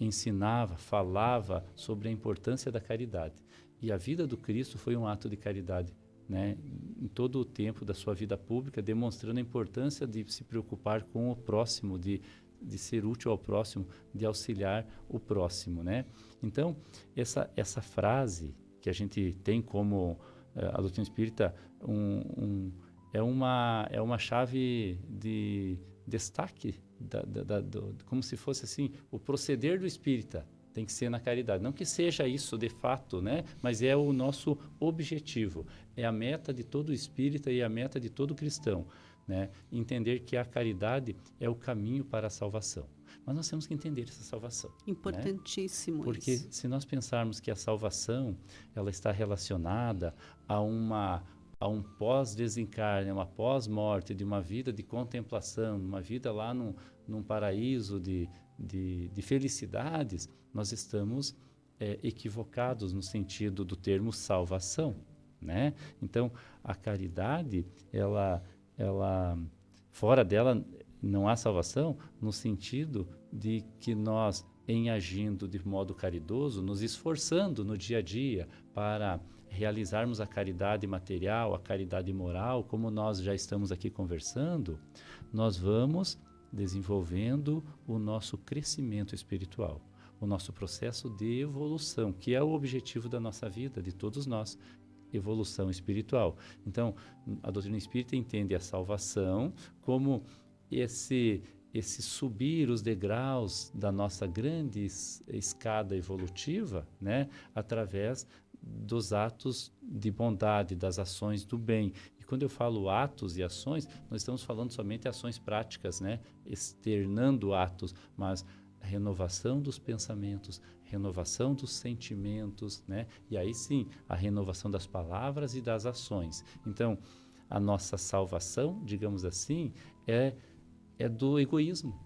ensinava, falava sobre a importância da caridade. E a vida do Cristo foi um ato de caridade, né? Em todo o tempo da sua vida pública, demonstrando a importância de se preocupar com o próximo, de ser útil ao próximo, de auxiliar o próximo, né? Então, essa frase que a gente tem como a doutrina espírita é uma chave de destaque, como se fosse assim, o proceder do espírita tem que ser na caridade. Não que seja isso de fato, né? Mas é o nosso objetivo, é a meta de todo espírita e a meta de todo cristão, né? Entender que a caridade é o caminho para a salvação. Mas nós temos que entender essa salvação. Importantíssimo, né? Porque isso. Se nós pensarmos que a salvação ela está relacionada a um pós-desencarne, uma pós-morte, de uma vida de contemplação, uma vida lá num paraíso de felicidades, nós estamos equivocados no sentido do termo salvação, né? Então, a caridade, ela fora dela não há salvação, no sentido de que nós, em agindo de modo caridoso, nos esforçando no dia a dia para realizarmos a caridade material, a caridade moral, como nós já estamos aqui conversando, nós vamos desenvolvendo o nosso crescimento espiritual, o nosso processo de evolução, que é o objetivo da nossa vida, de todos nós, evolução espiritual. Então, a doutrina espírita entende a salvação como esse subir os degraus da nossa grande escada evolutiva, né, através dos atos de bondade, das ações do bem. E quando eu falo atos e ações, nós estamos falando somente ações práticas, né, externando atos, mas renovação dos pensamentos, renovação dos sentimentos, né, e aí sim, a renovação das palavras e das ações. Então, a nossa salvação, digamos assim, é do egoísmo.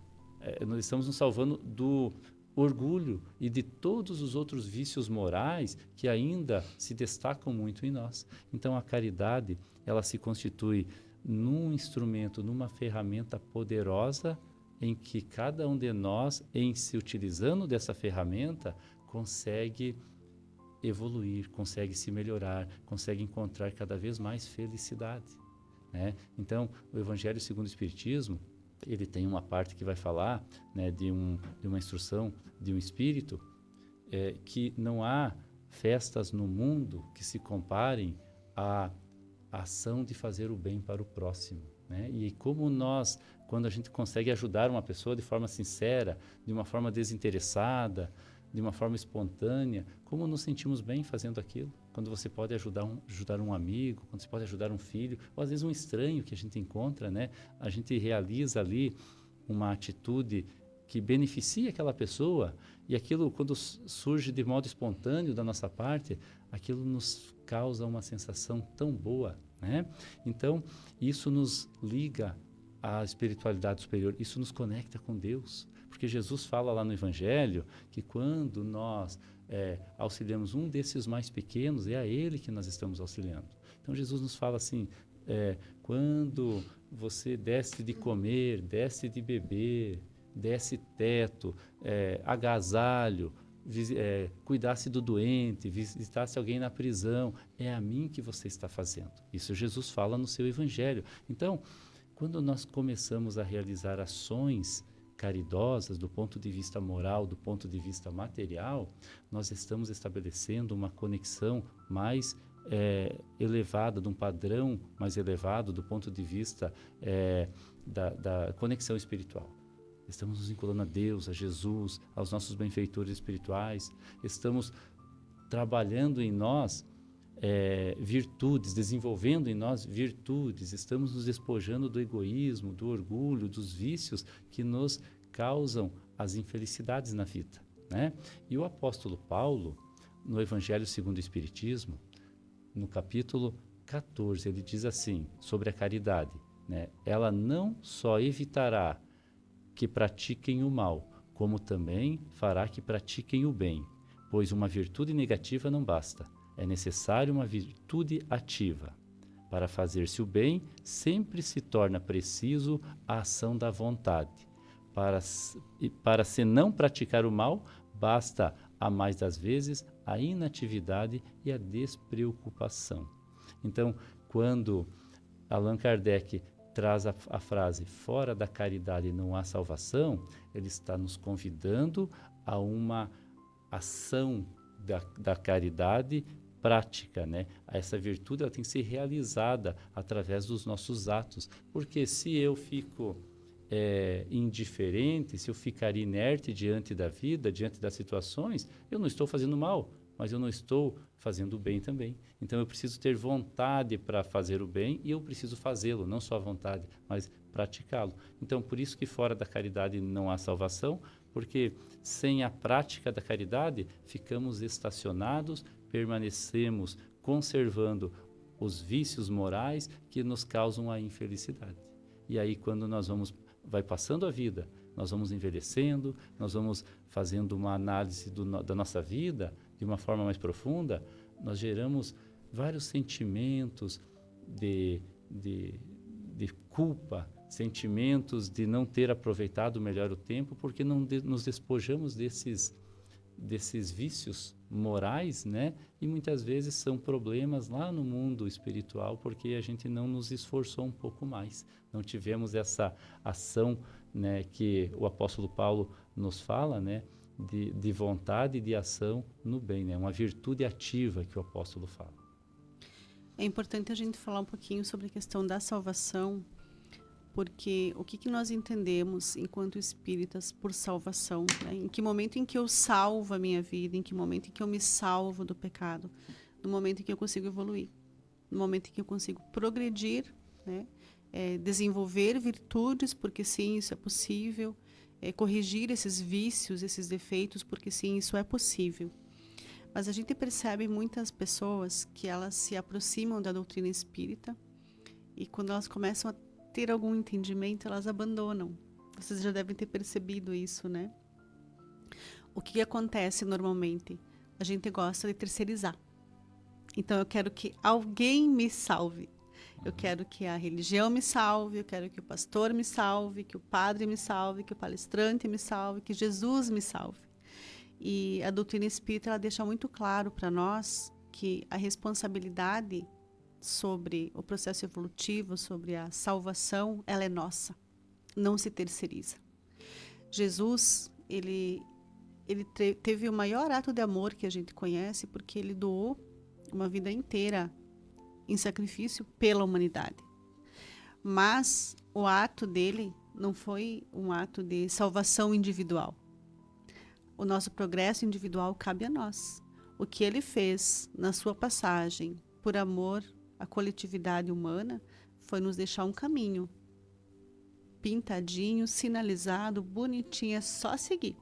Nós estamos nos salvando do orgulho e de todos os outros vícios morais que ainda se destacam muito em nós. Então, a caridade, ela se constitui num instrumento, numa ferramenta poderosa em que cada um de nós, em se utilizando dessa ferramenta, consegue evoluir, consegue se melhorar, consegue encontrar cada vez mais felicidade, né? Então, o Evangelho segundo o Espiritismo, ele tem uma parte que vai falar, né, de uma instrução de um espírito, que não há festas no mundo que se comparem à ação de fazer o bem para o próximo, né? E como nós, quando a gente consegue ajudar uma pessoa de forma sincera, de uma forma desinteressada, de uma forma espontânea, como nos sentimos bem fazendo aquilo? Quando você pode ajudar um amigo, quando você pode ajudar um filho, ou às vezes um estranho que a gente encontra, né? A gente realiza ali uma atitude que beneficia aquela pessoa, e aquilo, quando surge de modo espontâneo da nossa parte, aquilo nos causa uma sensação tão boa, né? Então, isso nos liga à espiritualidade superior, isso nos conecta com Deus. Porque Jesus fala lá no Evangelho que quando nós auxiliamos um desses mais pequenos, é a Ele que nós estamos auxiliando. Então Jesus nos fala assim, quando você desse de comer, desse de beber, desse teto, agasalho, cuidasse do doente, visitasse alguém na prisão, é a mim que você está fazendo. Isso Jesus fala no seu Evangelho. Então, quando nós começamos a realizar ações caridosas do ponto de vista moral, do ponto de vista material, nós estamos estabelecendo uma conexão mais elevada, de um padrão mais elevado do ponto de vista da conexão espiritual. Estamos nos vinculando a Deus, a Jesus, aos nossos benfeitores espirituais. Estamos trabalhando em nós virtudes, desenvolvendo em nós virtudes. Estamos nos despojando do egoísmo, do orgulho, dos vícios que nos causam as infelicidades na vida, né? E o apóstolo Paulo, no Evangelho segundo o Espiritismo, no capítulo 14, ele diz assim, sobre a caridade, né? Ela não só evitará que pratiquem o mal, como também fará que pratiquem o bem, pois uma virtude negativa não basta, é necessário uma virtude ativa. Para fazer-se o bem, sempre se torna preciso a ação da vontade. Para se não praticar o mal, basta, a mais das vezes, a inatividade e a despreocupação. Então, quando Allan Kardec traz a frase fora da caridade não há salvação, ele está nos convidando a uma ação da caridade prática, né? Essa virtude ela tem que ser realizada através dos nossos atos, porque se eu fico indiferente, se eu ficar inerte diante da vida, diante das situações, eu não estou fazendo mal, mas eu não estou fazendo o bem também. Então eu preciso ter vontade para fazer o bem e eu preciso fazê-lo, não só a vontade, mas praticá-lo. Então por isso que fora da caridade não há salvação, porque sem a prática da caridade ficamos estacionados, permanecemos conservando os vícios morais que nos causam a infelicidade. E aí quando vai passando a vida, nós vamos envelhecendo, nós vamos fazendo uma análise da nossa vida de uma forma mais profunda, nós geramos vários sentimentos de culpa, sentimentos de não ter aproveitado melhor o tempo, porque não nos despojamos desses vícios morais, né? E muitas vezes são problemas lá no mundo espiritual, porque a gente não nos esforçou um pouco mais, não tivemos essa ação, né, que o apóstolo Paulo nos fala, né, de vontade e de ação no bem, né? Uma virtude ativa que o apóstolo fala. É importante a gente falar um pouquinho sobre a questão da salvação, porque o que nós entendemos enquanto espíritas por salvação, né? Em que momento em que eu salvo a minha vida, em que momento em que eu me salvo do pecado, no momento em que eu consigo evoluir, no momento em que eu consigo progredir, né? Desenvolver virtudes, porque sim, isso é possível, corrigir esses vícios, esses defeitos, porque sim, isso é possível. Mas a gente percebe muitas pessoas que elas se aproximam da doutrina espírita e quando elas começam a ter algum entendimento, elas abandonam. Vocês já devem ter percebido isso, né? o que acontece normalmente? A gente gosta de terceirizar. Então, eu quero que alguém me salve. Eu quero que a religião me salve, eu quero que o pastor me salve, que o padre me salve, que o palestrante me salve, que Jesus me salve. E a doutrina espírita, ela deixa muito claro para nós que a responsabilidade sobre o processo evolutivo, sobre a salvação, ela é nossa, não se terceiriza. Jesus, ele teve o maior ato de amor que a gente conhece, porque ele doou uma vida inteira em sacrifício pela humanidade. Mas o ato dele não foi um ato de salvação individual. O nosso progresso individual cabe a nós. O que ele fez na sua passagem por amor à coletividade humana foi nos deixar um caminho pintadinho, sinalizado, bonitinho, é só seguir.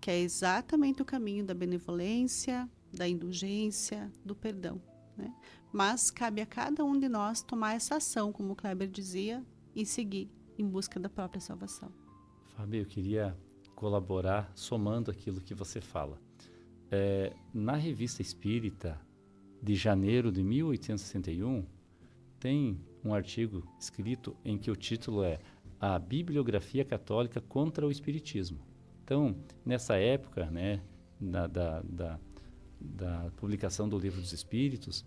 Que é exatamente o caminho da benevolência, da indulgência, do perdão, né? Mas cabe a cada um de nós tomar essa ação, como o Kleber dizia, e seguir em busca da própria salvação. Fábio, eu queria colaborar somando aquilo que você fala. Na Revista Espírita, de janeiro de 1861, tem um artigo escrito em que o título é A Bibliografia Católica contra o Espiritismo. Então, nessa época, né, da publicação do Livro dos Espíritos,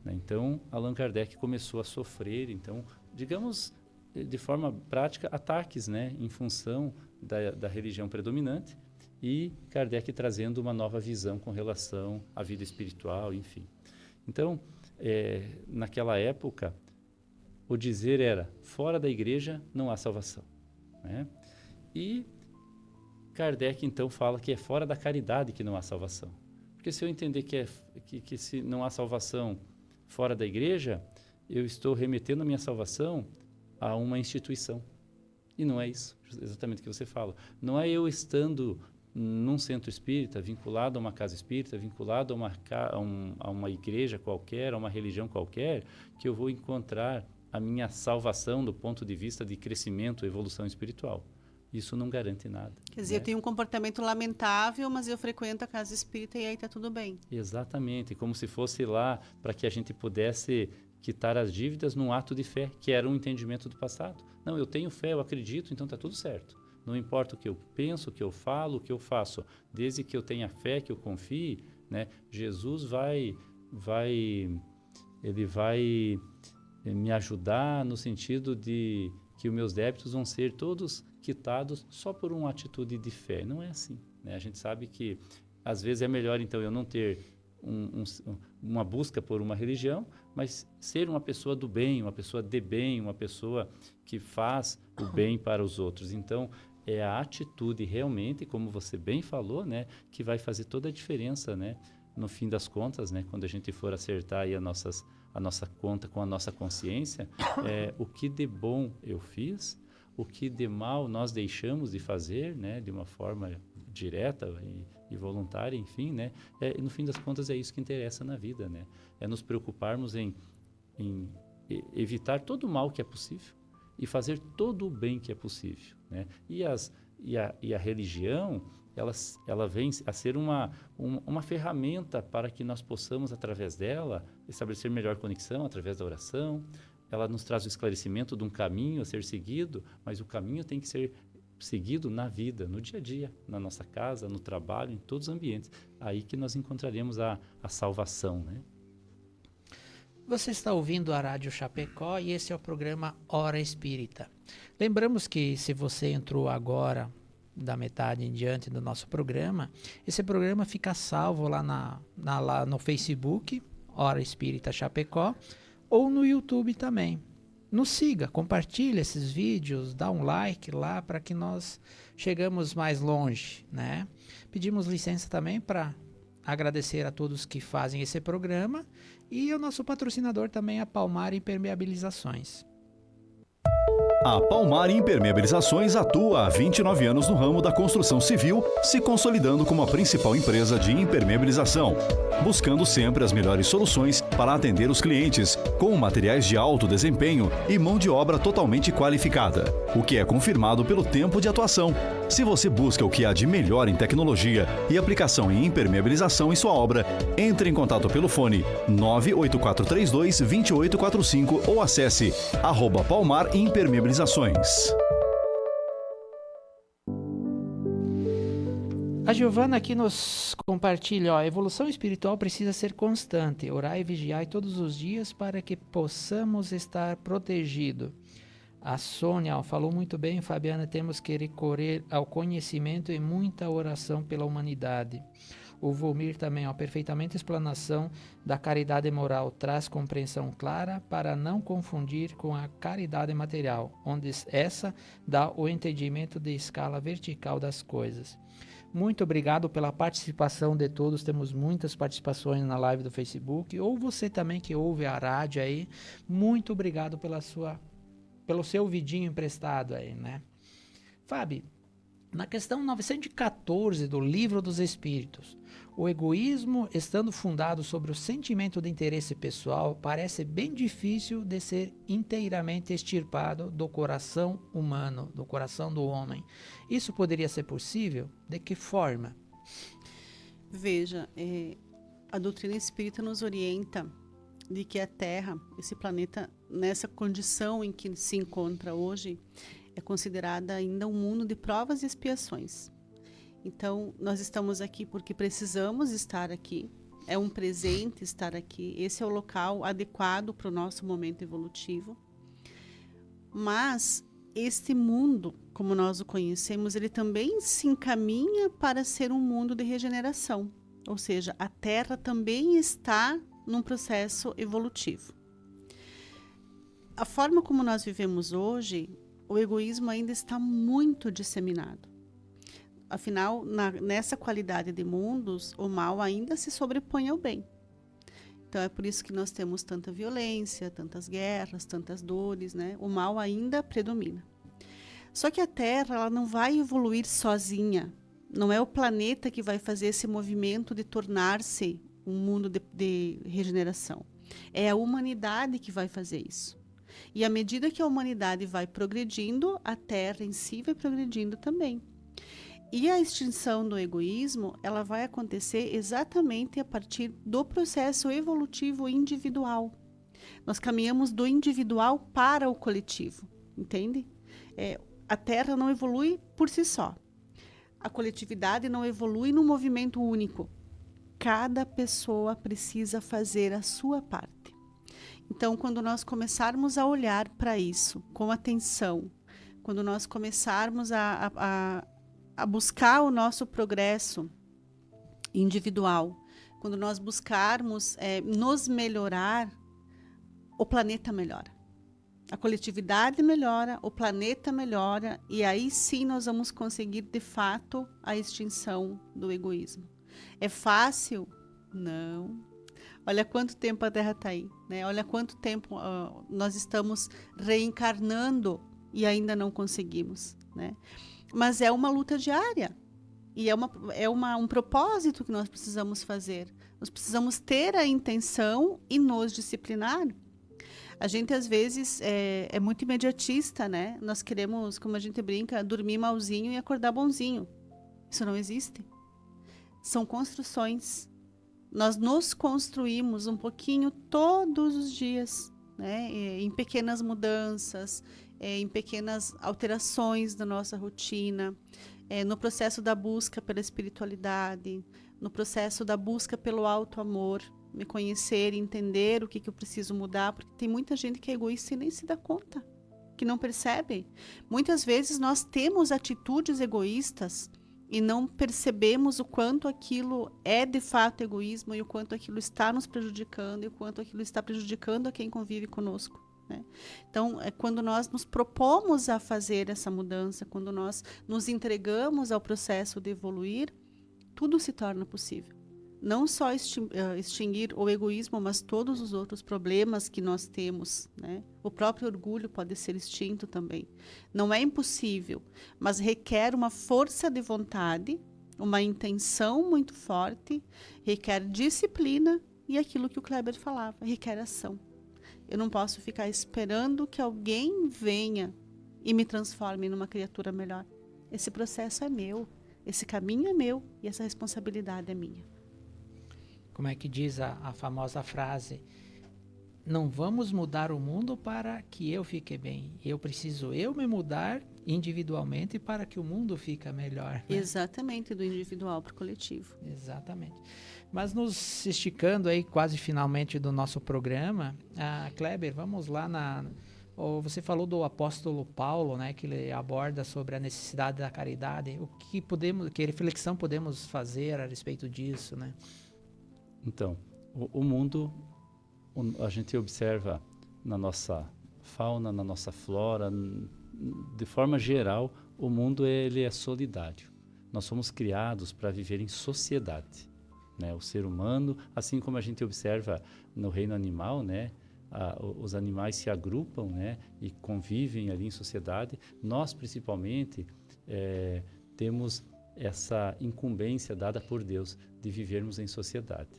né, então, Allan Kardec começou a sofrer, então, digamos, de forma prática, ataques, né, em função da religião predominante, e Kardec trazendo uma nova visão com relação à vida espiritual, enfim. Então, naquela época, o dizer era, fora da igreja não há salvação, né? E Kardec, então, fala que é fora da caridade que não há salvação. Porque se eu entender que se não há salvação fora da igreja, eu estou remetendo a minha salvação a uma instituição. E não é isso, exatamente o que você fala. Não é eu estando num centro espírita, vinculado a uma casa espírita, vinculado a uma igreja qualquer, a uma religião qualquer, que eu vou encontrar a minha salvação do ponto de vista de crescimento, evolução espiritual. Isso não garante nada. Quer dizer, né? Eu tenho um comportamento lamentável, mas eu frequento a casa espírita e aí está tudo bem. Exatamente, como se fosse lá para que a gente pudesse quitar as dívidas num ato de fé, que era um entendimento do passado. Não, eu tenho fé, eu acredito, então está tudo certo. Não importa o que eu penso, o que eu falo, o que eu faço, desde que eu tenha fé, que eu confie, né? Jesus ele vai me ajudar no sentido de que os meus débitos vão ser todos quitados só por uma atitude de fé. Não é assim, né? A gente sabe que às vezes é melhor então eu não ter uma busca por uma religião, mas ser uma pessoa do bem, uma pessoa de bem, uma pessoa que faz o bem para os outros. Então, é a atitude realmente, como você bem falou, né, que vai fazer toda a diferença, né, no fim das contas, né, quando a gente for acertar aí a nossa conta com a nossa consciência, o que de bom eu fiz, o que de mal nós deixamos de fazer, né, de uma forma direta e voluntária, enfim, né, no fim das contas é isso que interessa na vida, né, é nos preocuparmos em evitar todo o mal que é possível e fazer todo o bem que é possível, né, e a religião, ela vem a ser uma ferramenta para que nós possamos, através dela, estabelecer melhor conexão através da oração. Ela nos traz o esclarecimento de um caminho a ser seguido, mas o caminho tem que ser seguido na vida, no dia a dia, na nossa casa, no trabalho, em todos os ambientes. Aí que nós encontraremos a salvação, né? Você está ouvindo a Rádio Chapecó e esse é o programa Hora Espírita. Lembramos que se você entrou agora da metade em diante do nosso programa, esse programa fica salvo lá lá no Facebook, Hora Espírita Chapecó, ou no YouTube também. Nos siga, compartilhe esses vídeos, dá um like lá para que nós chegamos mais longe, né? Pedimos licença também para agradecer a todos que fazem esse programa e ao nosso patrocinador também, a Palmar Impermeabilizações. A Palmar Impermeabilizações atua há 29 anos no ramo da construção civil, se consolidando como a principal empresa de impermeabilização, buscando sempre as melhores soluções para atender os clientes, com materiais de alto desempenho e mão de obra totalmente qualificada, o que é confirmado pelo tempo de atuação. Se você busca o que há de melhor em tecnologia e aplicação em impermeabilização em sua obra, entre em contato pelo fone 98432-2845 ou acesse @Palmar Impermeabilizações. A Giovana aqui nos compartilha, a evolução espiritual precisa ser constante, orar e vigiar todos os dias para que possamos estar protegidos. A Sônia falou muito bem, Fabiana, temos que recorrer ao conhecimento e muita oração pela humanidade. O Volmir também, perfeitamente explanação da caridade moral, traz compreensão clara para não confundir com a caridade material, onde essa dá o entendimento de escala vertical das coisas. Muito obrigado pela participação de todos, temos muitas participações na live do Facebook, ou você também que ouve a rádio aí, muito obrigado pelo seu vidinho emprestado aí, né? Fábio, na questão 914 do Livro dos Espíritos, o egoísmo, estando fundado sobre o sentimento de interesse pessoal, parece bem difícil de ser inteiramente extirpado do coração humano, do coração do homem. Isso poderia ser possível? De que forma? Veja, a doutrina espírita nos orienta de que a Terra, esse planeta, nessa condição em que se encontra hoje, é considerada ainda um mundo de provas e expiações. Então, nós estamos aqui porque precisamos estar aqui. É um presente estar aqui. Esse é o local adequado para o nosso momento evolutivo. Mas este mundo, como nós o conhecemos, ele também se encaminha para ser um mundo de regeneração. Ou seja, a Terra também está num processo evolutivo. A forma como nós vivemos hoje, o egoísmo ainda está muito disseminado. Afinal, nessa qualidade de mundos, o mal ainda se sobrepõe ao bem. Então, é por isso que nós temos tanta violência, tantas guerras, tantas dores, né? O mal ainda predomina. Só que a Terra, ela não vai evoluir sozinha. Não é o planeta que vai fazer esse movimento de tornar-se um mundo de regeneração. É a humanidade que vai fazer isso. E à medida que a humanidade vai progredindo, a Terra em si vai progredindo também. E a extinção do egoísmo, ela vai acontecer exatamente a partir do processo evolutivo individual. Nós caminhamos do individual para o coletivo, entende? A Terra não evolui por si só. A coletividade não evolui num movimento único. Cada pessoa precisa fazer a sua parte. Então, quando nós começarmos a olhar para isso com atenção, quando nós começarmos a buscar o nosso progresso individual, quando nós buscarmos nos melhorar, o planeta melhora. A coletividade melhora, o planeta melhora, e aí sim nós vamos conseguir, de fato, a extinção do egoísmo. É fácil? Não. Olha quanto tempo a Terra está aí, né? Olha quanto tempo nós estamos reencarnando e ainda não conseguimos, né? Mas é uma luta diária e é um propósito que nós precisamos fazer. Nós precisamos ter a intenção e nos disciplinar. A gente, às vezes, é muito imediatista, né? Nós queremos, como a gente brinca, dormir malzinho e acordar bonzinho. Isso não existe. São construções. Nós nos construímos um pouquinho todos os dias, né? Em pequenas mudanças, em pequenas alterações da nossa rotina, no processo da busca pela espiritualidade, no processo da busca pelo auto-amor, me conhecer e entender o que eu preciso mudar, porque tem muita gente que é egoísta e nem se dá conta, que não percebe. Muitas vezes nós temos atitudes egoístas e não percebemos o quanto aquilo é de fato egoísmo e o quanto aquilo está nos prejudicando e o quanto aquilo está prejudicando a quem convive conosco, né? Então, quando nós nos propomos a fazer essa mudança, quando nós nos entregamos ao processo de evoluir, tudo se torna possível. Não só extinguir o egoísmo, mas todos os outros problemas que nós temos, né? O próprio orgulho pode ser extinto também. Não é impossível, mas requer uma força de vontade, uma intenção muito forte, requer disciplina e aquilo que o Kleber falava, requer ação. Eu não posso ficar esperando que alguém venha e me transforme numa criatura melhor. esse processo é meu, esse caminho é meu e essa responsabilidade é minha. Como é que diz a famosa frase? Não vamos mudar o mundo para que eu fique bem. Eu preciso me mudar individualmente para que o mundo fique melhor. Né? Exatamente, do individual para o coletivo. Exatamente. Mas nos esticando aí quase finalmente do nosso programa, Kleber, vamos lá você falou do apóstolo Paulo, né, que ele aborda sobre a necessidade da caridade. Que reflexão podemos fazer a respeito disso, né? Então, o mundo, a gente observa na nossa fauna, na nossa flora, de forma geral, o mundo ele é solidário. Nós somos criados para viver em sociedade, né? O ser humano, assim como a gente observa no reino animal, né? Os animais se agrupam, né? E convivem ali em sociedade. Nós, principalmente, temos essa incumbência dada por Deus de vivermos em sociedade.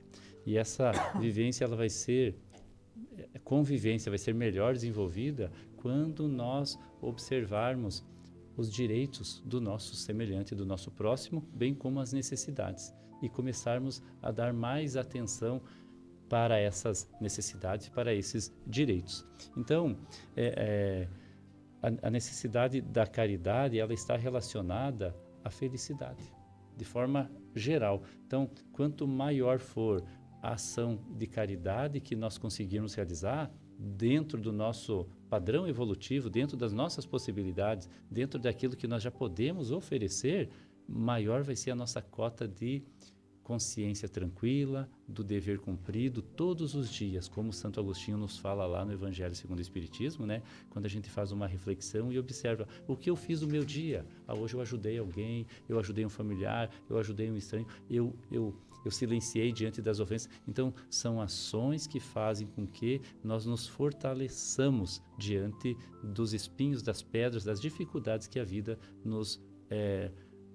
E essa vivência, ela vai ser, convivência vai ser melhor desenvolvida quando nós observarmos os direitos do nosso semelhante, do nosso próximo, bem como as necessidades, e começarmos a dar mais atenção para essas necessidades, para esses direitos. Então, a necessidade da caridade, ela está relacionada à felicidade, de forma geral. Então, quanto maior for a ação de caridade que nós conseguirmos realizar, dentro do nosso padrão evolutivo, dentro das nossas possibilidades, dentro daquilo que nós já podemos oferecer, maior vai ser a nossa cota de consciência tranquila, do dever cumprido todos os dias, como Santo Agostinho nos fala lá no Evangelho segundo o Espiritismo, né? Quando a gente faz uma reflexão e observa o que eu fiz no meu dia. Hoje eu ajudei alguém, eu ajudei um familiar, eu ajudei um estranho, eu silenciei diante das ofensas. Então, são ações que fazem com que nós nos fortaleçamos diante dos espinhos, das pedras, das dificuldades que a vida nos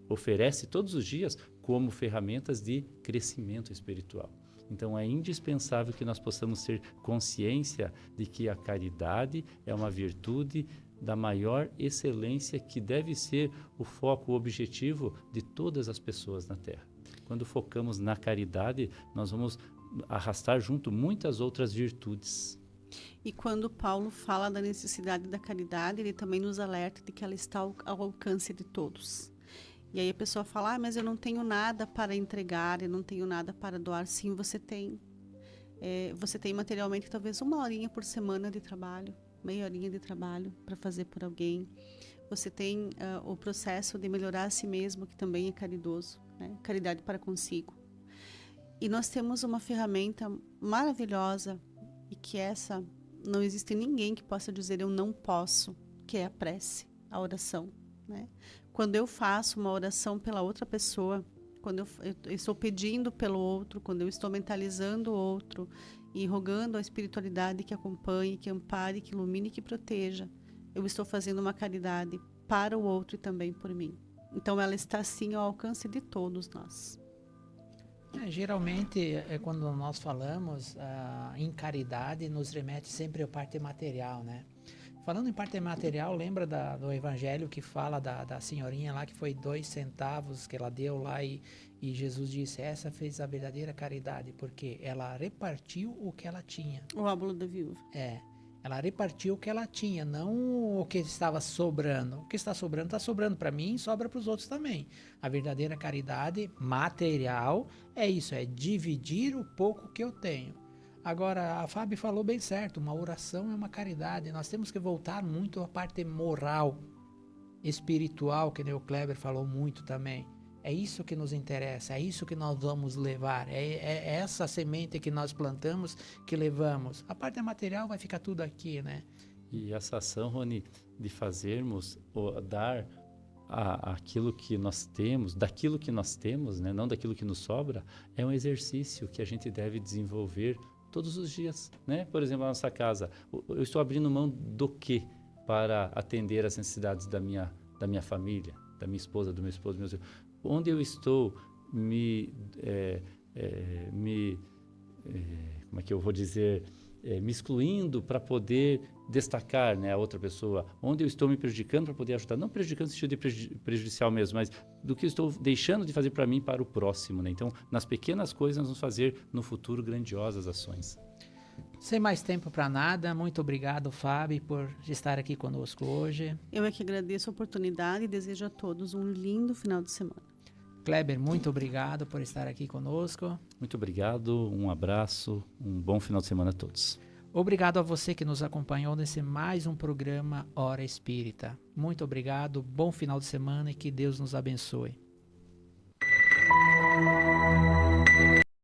oferece todos os dias como ferramentas de crescimento espiritual. Então, é indispensável que nós possamos ter consciência de que a caridade é uma virtude da maior excelência que deve ser o foco, o objetivo de todas as pessoas na Terra. Quando focamos na caridade, nós vamos arrastar junto muitas outras virtudes. E quando Paulo fala da necessidade da caridade, ele também nos alerta de que ela está ao alcance de todos. E aí a pessoa fala, mas eu não tenho nada para entregar, eu não tenho nada para doar. Sim, você tem. Você tem materialmente talvez 1 horinha por semana de trabalho, meia horinha de trabalho para fazer por alguém. Você tem o processo de melhorar a si mesmo, que também é caridoso, né? Caridade para consigo. E nós temos uma ferramenta maravilhosa, e que essa, não existe ninguém que possa dizer eu não posso, que é a prece, a oração, né? Quando eu faço uma oração pela outra pessoa, quando eu estou pedindo pelo outro, quando eu estou mentalizando o outro e rogando a espiritualidade que acompanhe, que ampare, que ilumine e que proteja, eu estou fazendo uma caridade para o outro e também por mim. Então, ela está, sim, ao alcance de todos nós. Geralmente, quando nós falamos em caridade, nos remete sempre à parte material, né? Falando em parte material, lembra do evangelho que fala da senhorinha lá que foi 2 centavos que ela deu lá e Jesus disse, essa fez a verdadeira caridade, porque ela repartiu o que ela tinha. O óbolo da viúva. Ela repartiu o que ela tinha, não o que estava sobrando. O que está sobrando para mim e sobra para os outros também. A verdadeira caridade material é isso, é dividir o pouco que eu tenho. Agora, a Fábio falou bem certo, uma oração é uma caridade. Nós temos que voltar muito à parte moral, espiritual, que o Kleber falou muito também. É isso que nos interessa, é isso que nós vamos levar, é essa semente que nós plantamos, que levamos. A parte material vai ficar tudo aqui, né? E essa ação, Rony, de fazermos, ou dar aquilo que nós temos, daquilo que nós temos, né, não daquilo que nos sobra, é um exercício que a gente deve desenvolver todos os dias, né? Por exemplo, a nossa casa, eu estou abrindo mão do quê para atender às necessidades da minha família, da minha esposa, do meu esposo, meus filhos? Onde eu estou como é que eu vou dizer, me excluindo para poder destacar, né, a outra pessoa, onde eu estou me prejudicando para poder ajudar, não prejudicando no sentido de prejudicial mesmo, mas do que eu estou deixando de fazer para mim e para o próximo, né? Então, nas pequenas coisas nós vamos fazer no futuro grandiosas ações. Sem mais tempo para nada, muito obrigado, Fábio, por estar aqui conosco hoje. Eu é que agradeço a oportunidade e desejo a todos um lindo final de semana. Kleber, muito obrigado por estar aqui conosco. Muito obrigado, um abraço, um bom final de semana a todos. Obrigado a você que nos acompanhou nesse mais um programa Hora Espírita. Muito obrigado, bom final de semana e que Deus nos abençoe.